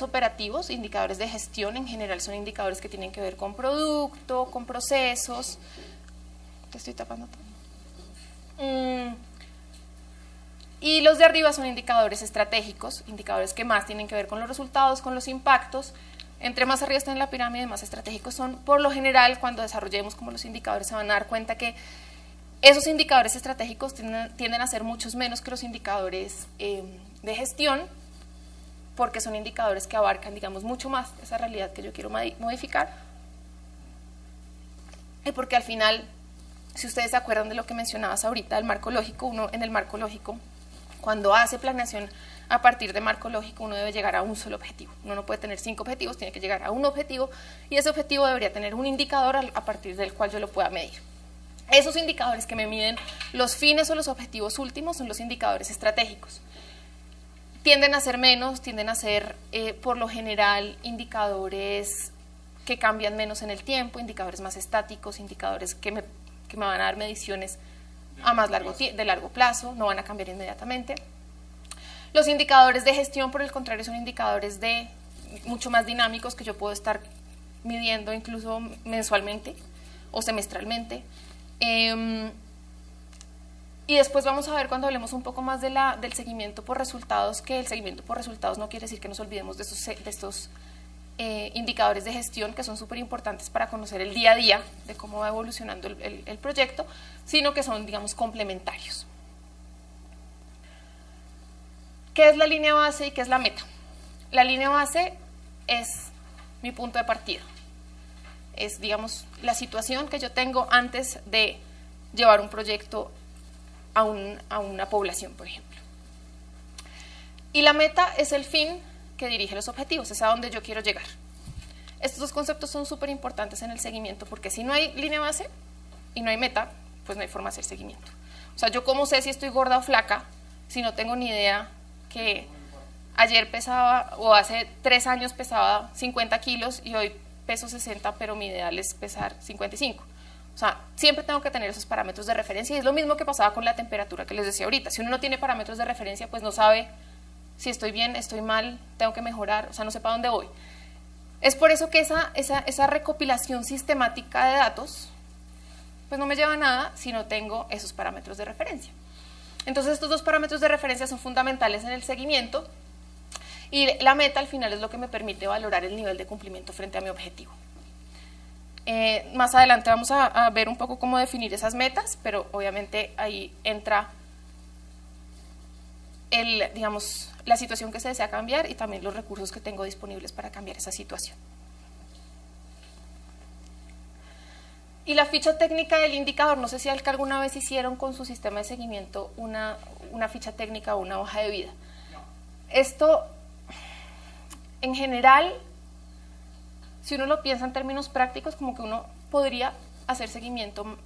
operativos, indicadores de gestión. En general son indicadores que tienen que ver con producto, con procesos. Te estoy tapando todo. Y los de arriba son indicadores estratégicos, indicadores que más tienen que ver con los resultados, con los impactos. Entre más arriba están en la pirámide, más estratégicos son. Por lo general, cuando desarrollemos como los indicadores, se van a dar cuenta que esos indicadores estratégicos tienden a ser muchos menos que los indicadores de gestión, porque son indicadores que abarcan, digamos, mucho más esa realidad que yo quiero modificar. Y porque al final, si ustedes se acuerdan de lo que mencionabas ahorita, del marco lógico, uno en el marco lógico, cuando hace planeación a partir de marco lógico, uno debe llegar a un solo objetivo. Uno no puede tener 5 objetivos, tiene que llegar a un objetivo, y ese objetivo debería tener un indicador a partir del cual yo lo pueda medir. Esos indicadores que me miden los fines o los objetivos últimos son los indicadores estratégicos. Tienden a ser menos, tienden a ser por lo general indicadores que cambian menos en el tiempo, indicadores más estáticos, indicadores que me van a dar mediciones a de largo plazo, no van a cambiar inmediatamente. Los indicadores de gestión, por el contrario, son indicadores mucho más dinámicos que yo puedo estar midiendo incluso mensualmente o semestralmente. Y después vamos a ver cuando hablemos un poco más del seguimiento por resultados, que el seguimiento por resultados no quiere decir que nos olvidemos de estos indicadores de gestión que son súper importantes para conocer el día a día de cómo va evolucionando el proyecto, sino que son, digamos, complementarios. ¿Qué es la línea base y qué es la meta? La línea base es mi punto de partida. Es, digamos, la situación que yo tengo antes de llevar un proyecto a una población, por ejemplo. Y la meta es el fin que dirige los objetivos, es a donde yo quiero llegar. Estos dos conceptos son súper importantes en el seguimiento, porque si no hay línea base y no hay meta, pues no hay forma de hacer seguimiento. O sea, yo cómo sé si estoy gorda o flaca si no tengo ni idea que ayer pesaba, o hace 3 años pesaba 50 kilos y hoy peso 60, pero mi ideal es pesar 55. O sea, siempre tengo que tener esos parámetros de referencia, y es lo mismo que pasaba con la temperatura que les decía ahorita. Si uno no tiene parámetros de referencia, pues no sabe si estoy bien, estoy mal, tengo que mejorar, o sea, no sé para dónde voy. Es por eso que esa recopilación sistemática de datos, pues no me lleva a nada si no tengo esos parámetros de referencia. Entonces, estos dos parámetros de referencia son fundamentales en el seguimiento, y la meta al final es lo que me permite valorar el nivel de cumplimiento frente a mi objetivo. Más adelante vamos a ver un poco cómo definir esas metas, pero obviamente ahí entra digamos, la situación que se desea cambiar y también los recursos que tengo disponibles para cambiar esa situación. Y la ficha técnica del indicador, no sé si alguna vez hicieron con su sistema de seguimiento una ficha técnica o una hoja de vida. Esto, en general, si uno lo piensa en términos prácticos, como que uno podría hacer seguimiento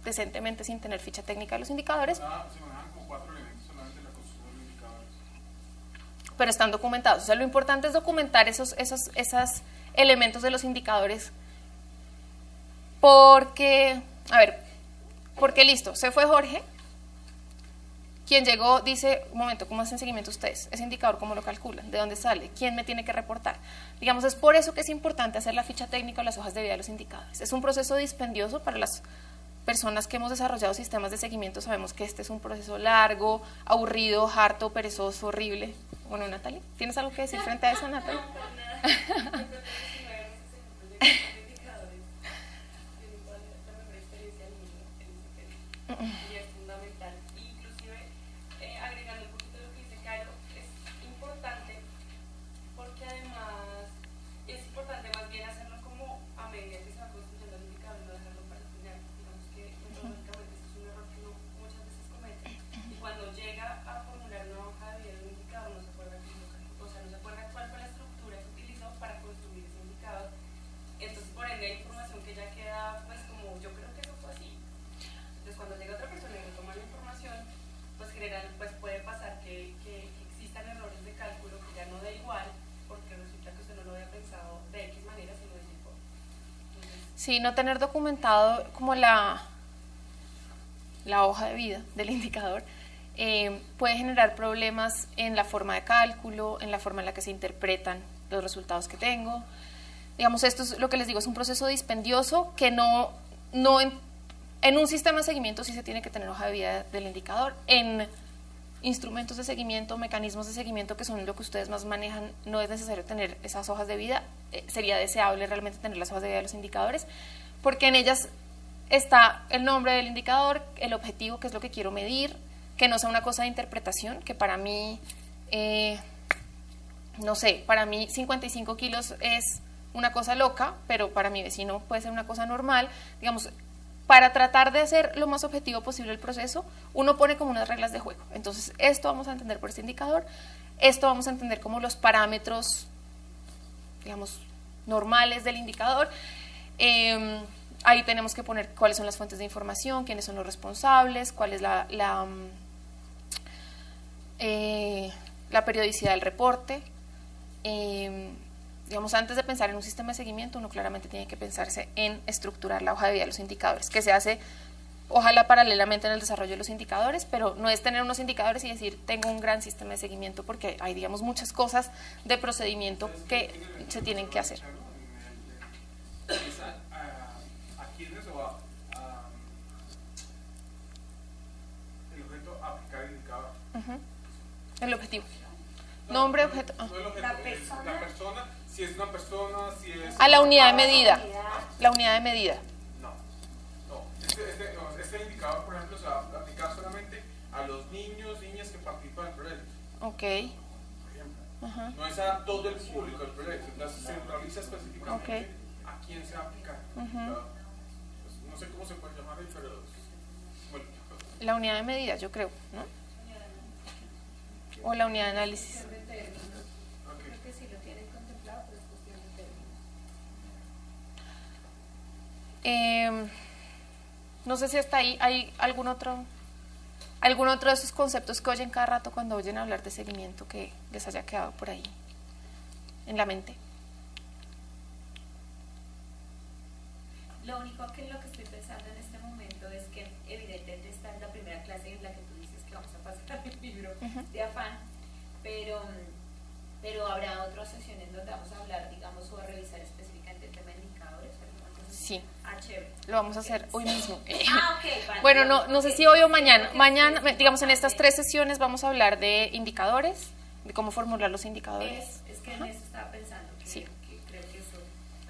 decentemente sin tener ficha técnica de los indicadores. Se manejan como 4 elementos solamente en la construcción de los indicadores. Pero están documentados. O sea, lo importante es documentar esos elementos de los indicadores, porque, a ver, porque listo, se fue Jorge, quien llegó dice, un momento, ¿cómo hacen seguimiento ustedes? Ese indicador, ¿cómo lo calculan? ¿De dónde sale? ¿Quién me tiene que reportar? Digamos, es por eso que es importante hacer la ficha técnica o las hojas de vida de los indicadores. Es un proceso dispendioso para las personas que hemos desarrollado sistemas de seguimiento. Sabemos que este es un proceso largo, aburrido, harto, perezoso, horrible. Bueno, Natalia, ¿tienes algo que decir frente a eso, Natalia? Y es fundamental. Inclusive, agregando un poquito lo que dice Caro, es importante porque además es importante más bien hacerlo como a medida que se va construyendo el indicador, no dejarlo para el final. Digamos que metodológicamente este es un error que uno muchas veces comete, y cuando llega a formular una hoja de vida de un indicador no se acuerda cuál fue la estructura que utilizó para construir ese indicador. Entonces, por ende, hay información que ya queda, pues, como yo creo que eso fue así. Entonces, cuando llega otra persona y retoma la información, pues, pues puede pasar que existan errores de cálculo que ya no da igual, porque resulta que usted no lo había pensado de X manera, sino de Y. Sí, no tener documentado como la hoja de vida del indicador puede generar problemas en la forma de cálculo, en la forma en la que se interpretan los resultados que tengo. Digamos, esto es lo que les digo, es un proceso dispendioso que no en un sistema de seguimiento sí se tiene que tener hoja de vida del indicador. En instrumentos de seguimiento, mecanismos de seguimiento, que son lo que ustedes más manejan, no es necesario tener esas hojas de vida. Sería deseable realmente tener las hojas de vida de los indicadores, porque en ellas está el nombre del indicador, el objetivo, que es lo que quiero medir, que no sea una cosa de interpretación, que para mí, no sé, para mí 55 kilos es una cosa loca, pero para mi vecino puede ser una cosa normal. Digamos, para tratar de hacer lo más objetivo posible el proceso, uno pone como unas reglas de juego. Entonces, esto vamos a entender por este indicador, esto vamos a entender como los parámetros, digamos, normales del indicador. Ahí tenemos que poner cuáles son las fuentes de información, quiénes son los responsables, cuál es la periodicidad del reporte. Digamos, antes de pensar en un sistema de seguimiento, uno claramente tiene que pensarse en estructurar la hoja de vida de los indicadores, que se hace, ojalá paralelamente en el desarrollo de los indicadores, pero no es tener unos indicadores y decir, tengo un gran sistema de seguimiento, porque hay, digamos, muchas cosas de procedimiento que se tienen que hacer. El objetivo. Nombre, objeto. No el objeto, la persona, si es una persona, si es... A la unidad de medida. La unidad de medida. No. Este indicador, por ejemplo, se va a aplicar solamente a los niños, niñas que participan del proyecto. Ok. Por ejemplo. No es a todo el público del proyecto. Entonces se realiza específicamente a quién se va a aplicar. No sé cómo se puede llamar ahí, pero... Bueno. La unidad de medida, yo creo, ¿no? O la unidad de análisis. Creo que sí lo tienen contemplado, pero es cuestión de términos. No sé si hasta ahí hay algún otro de esos conceptos que oyen cada rato cuando oyen hablar de seguimiento que les haya quedado por ahí en la mente. Lo único que estoy pensando en este momento es que evidentemente esta es la primera clase en la que tú dices que vamos a pasar el libro de afán, pero habrá otras sesiones donde vamos a hablar, digamos, o a revisar específicamente el tema de indicadores. Sí. Chévere. Lo vamos a hacer hoy mismo. Vale. Bueno, no sé si hoy o mañana. Mañana, digamos, en estas 3 sesiones vamos a hablar de indicadores, de cómo formular los indicadores. Es que en eso estaba pensando, que creo que eso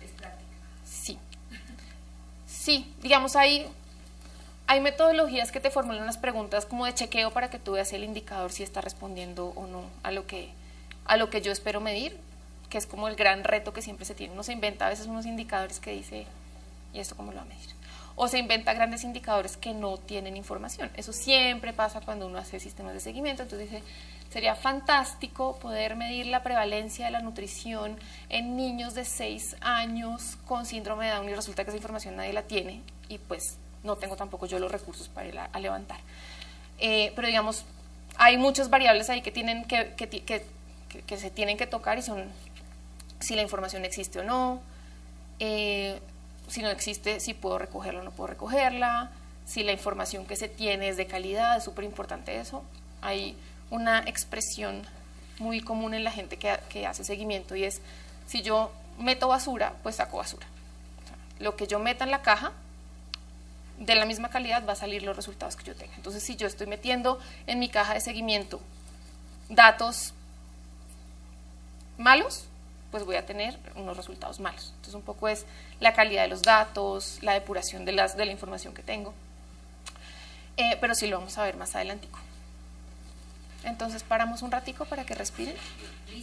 es práctica. Sí, digamos, hay metodologías que te formulan unas preguntas como de chequeo para que tú veas el indicador si está respondiendo o no a lo que yo espero medir, que es como el gran reto que siempre se tiene. Uno se inventa a veces unos indicadores que dice, ¿y esto cómo lo va a medir? O se inventa grandes indicadores que no tienen información. Eso siempre pasa cuando uno hace sistemas de seguimiento. Entonces dice, sería fantástico poder medir la prevalencia de la nutrición en niños de 6 años con síndrome de Down, y resulta que esa información nadie la tiene y pues no tengo tampoco yo los recursos para ir a levantar. Pero digamos, hay muchas variables ahí que tienen que se tienen que tocar, y son si la información existe o no, si no existe, si puedo recogerla o no puedo recogerla, si la información que se tiene es de calidad, es súper importante eso. Hay una expresión muy común en la gente que hace seguimiento, y es, si yo meto basura, pues saco basura. O sea, lo que yo meta en la caja, de la misma calidad va a salir los resultados que yo tenga. Entonces, si yo estoy metiendo en mi caja de seguimiento datos malos, pues voy a tener unos resultados malos. Entonces, un poco es la calidad de los datos, la depuración de la información que tengo. Pero sí lo vamos a ver más adelantico. Entonces, paramos un ratico para que respiren.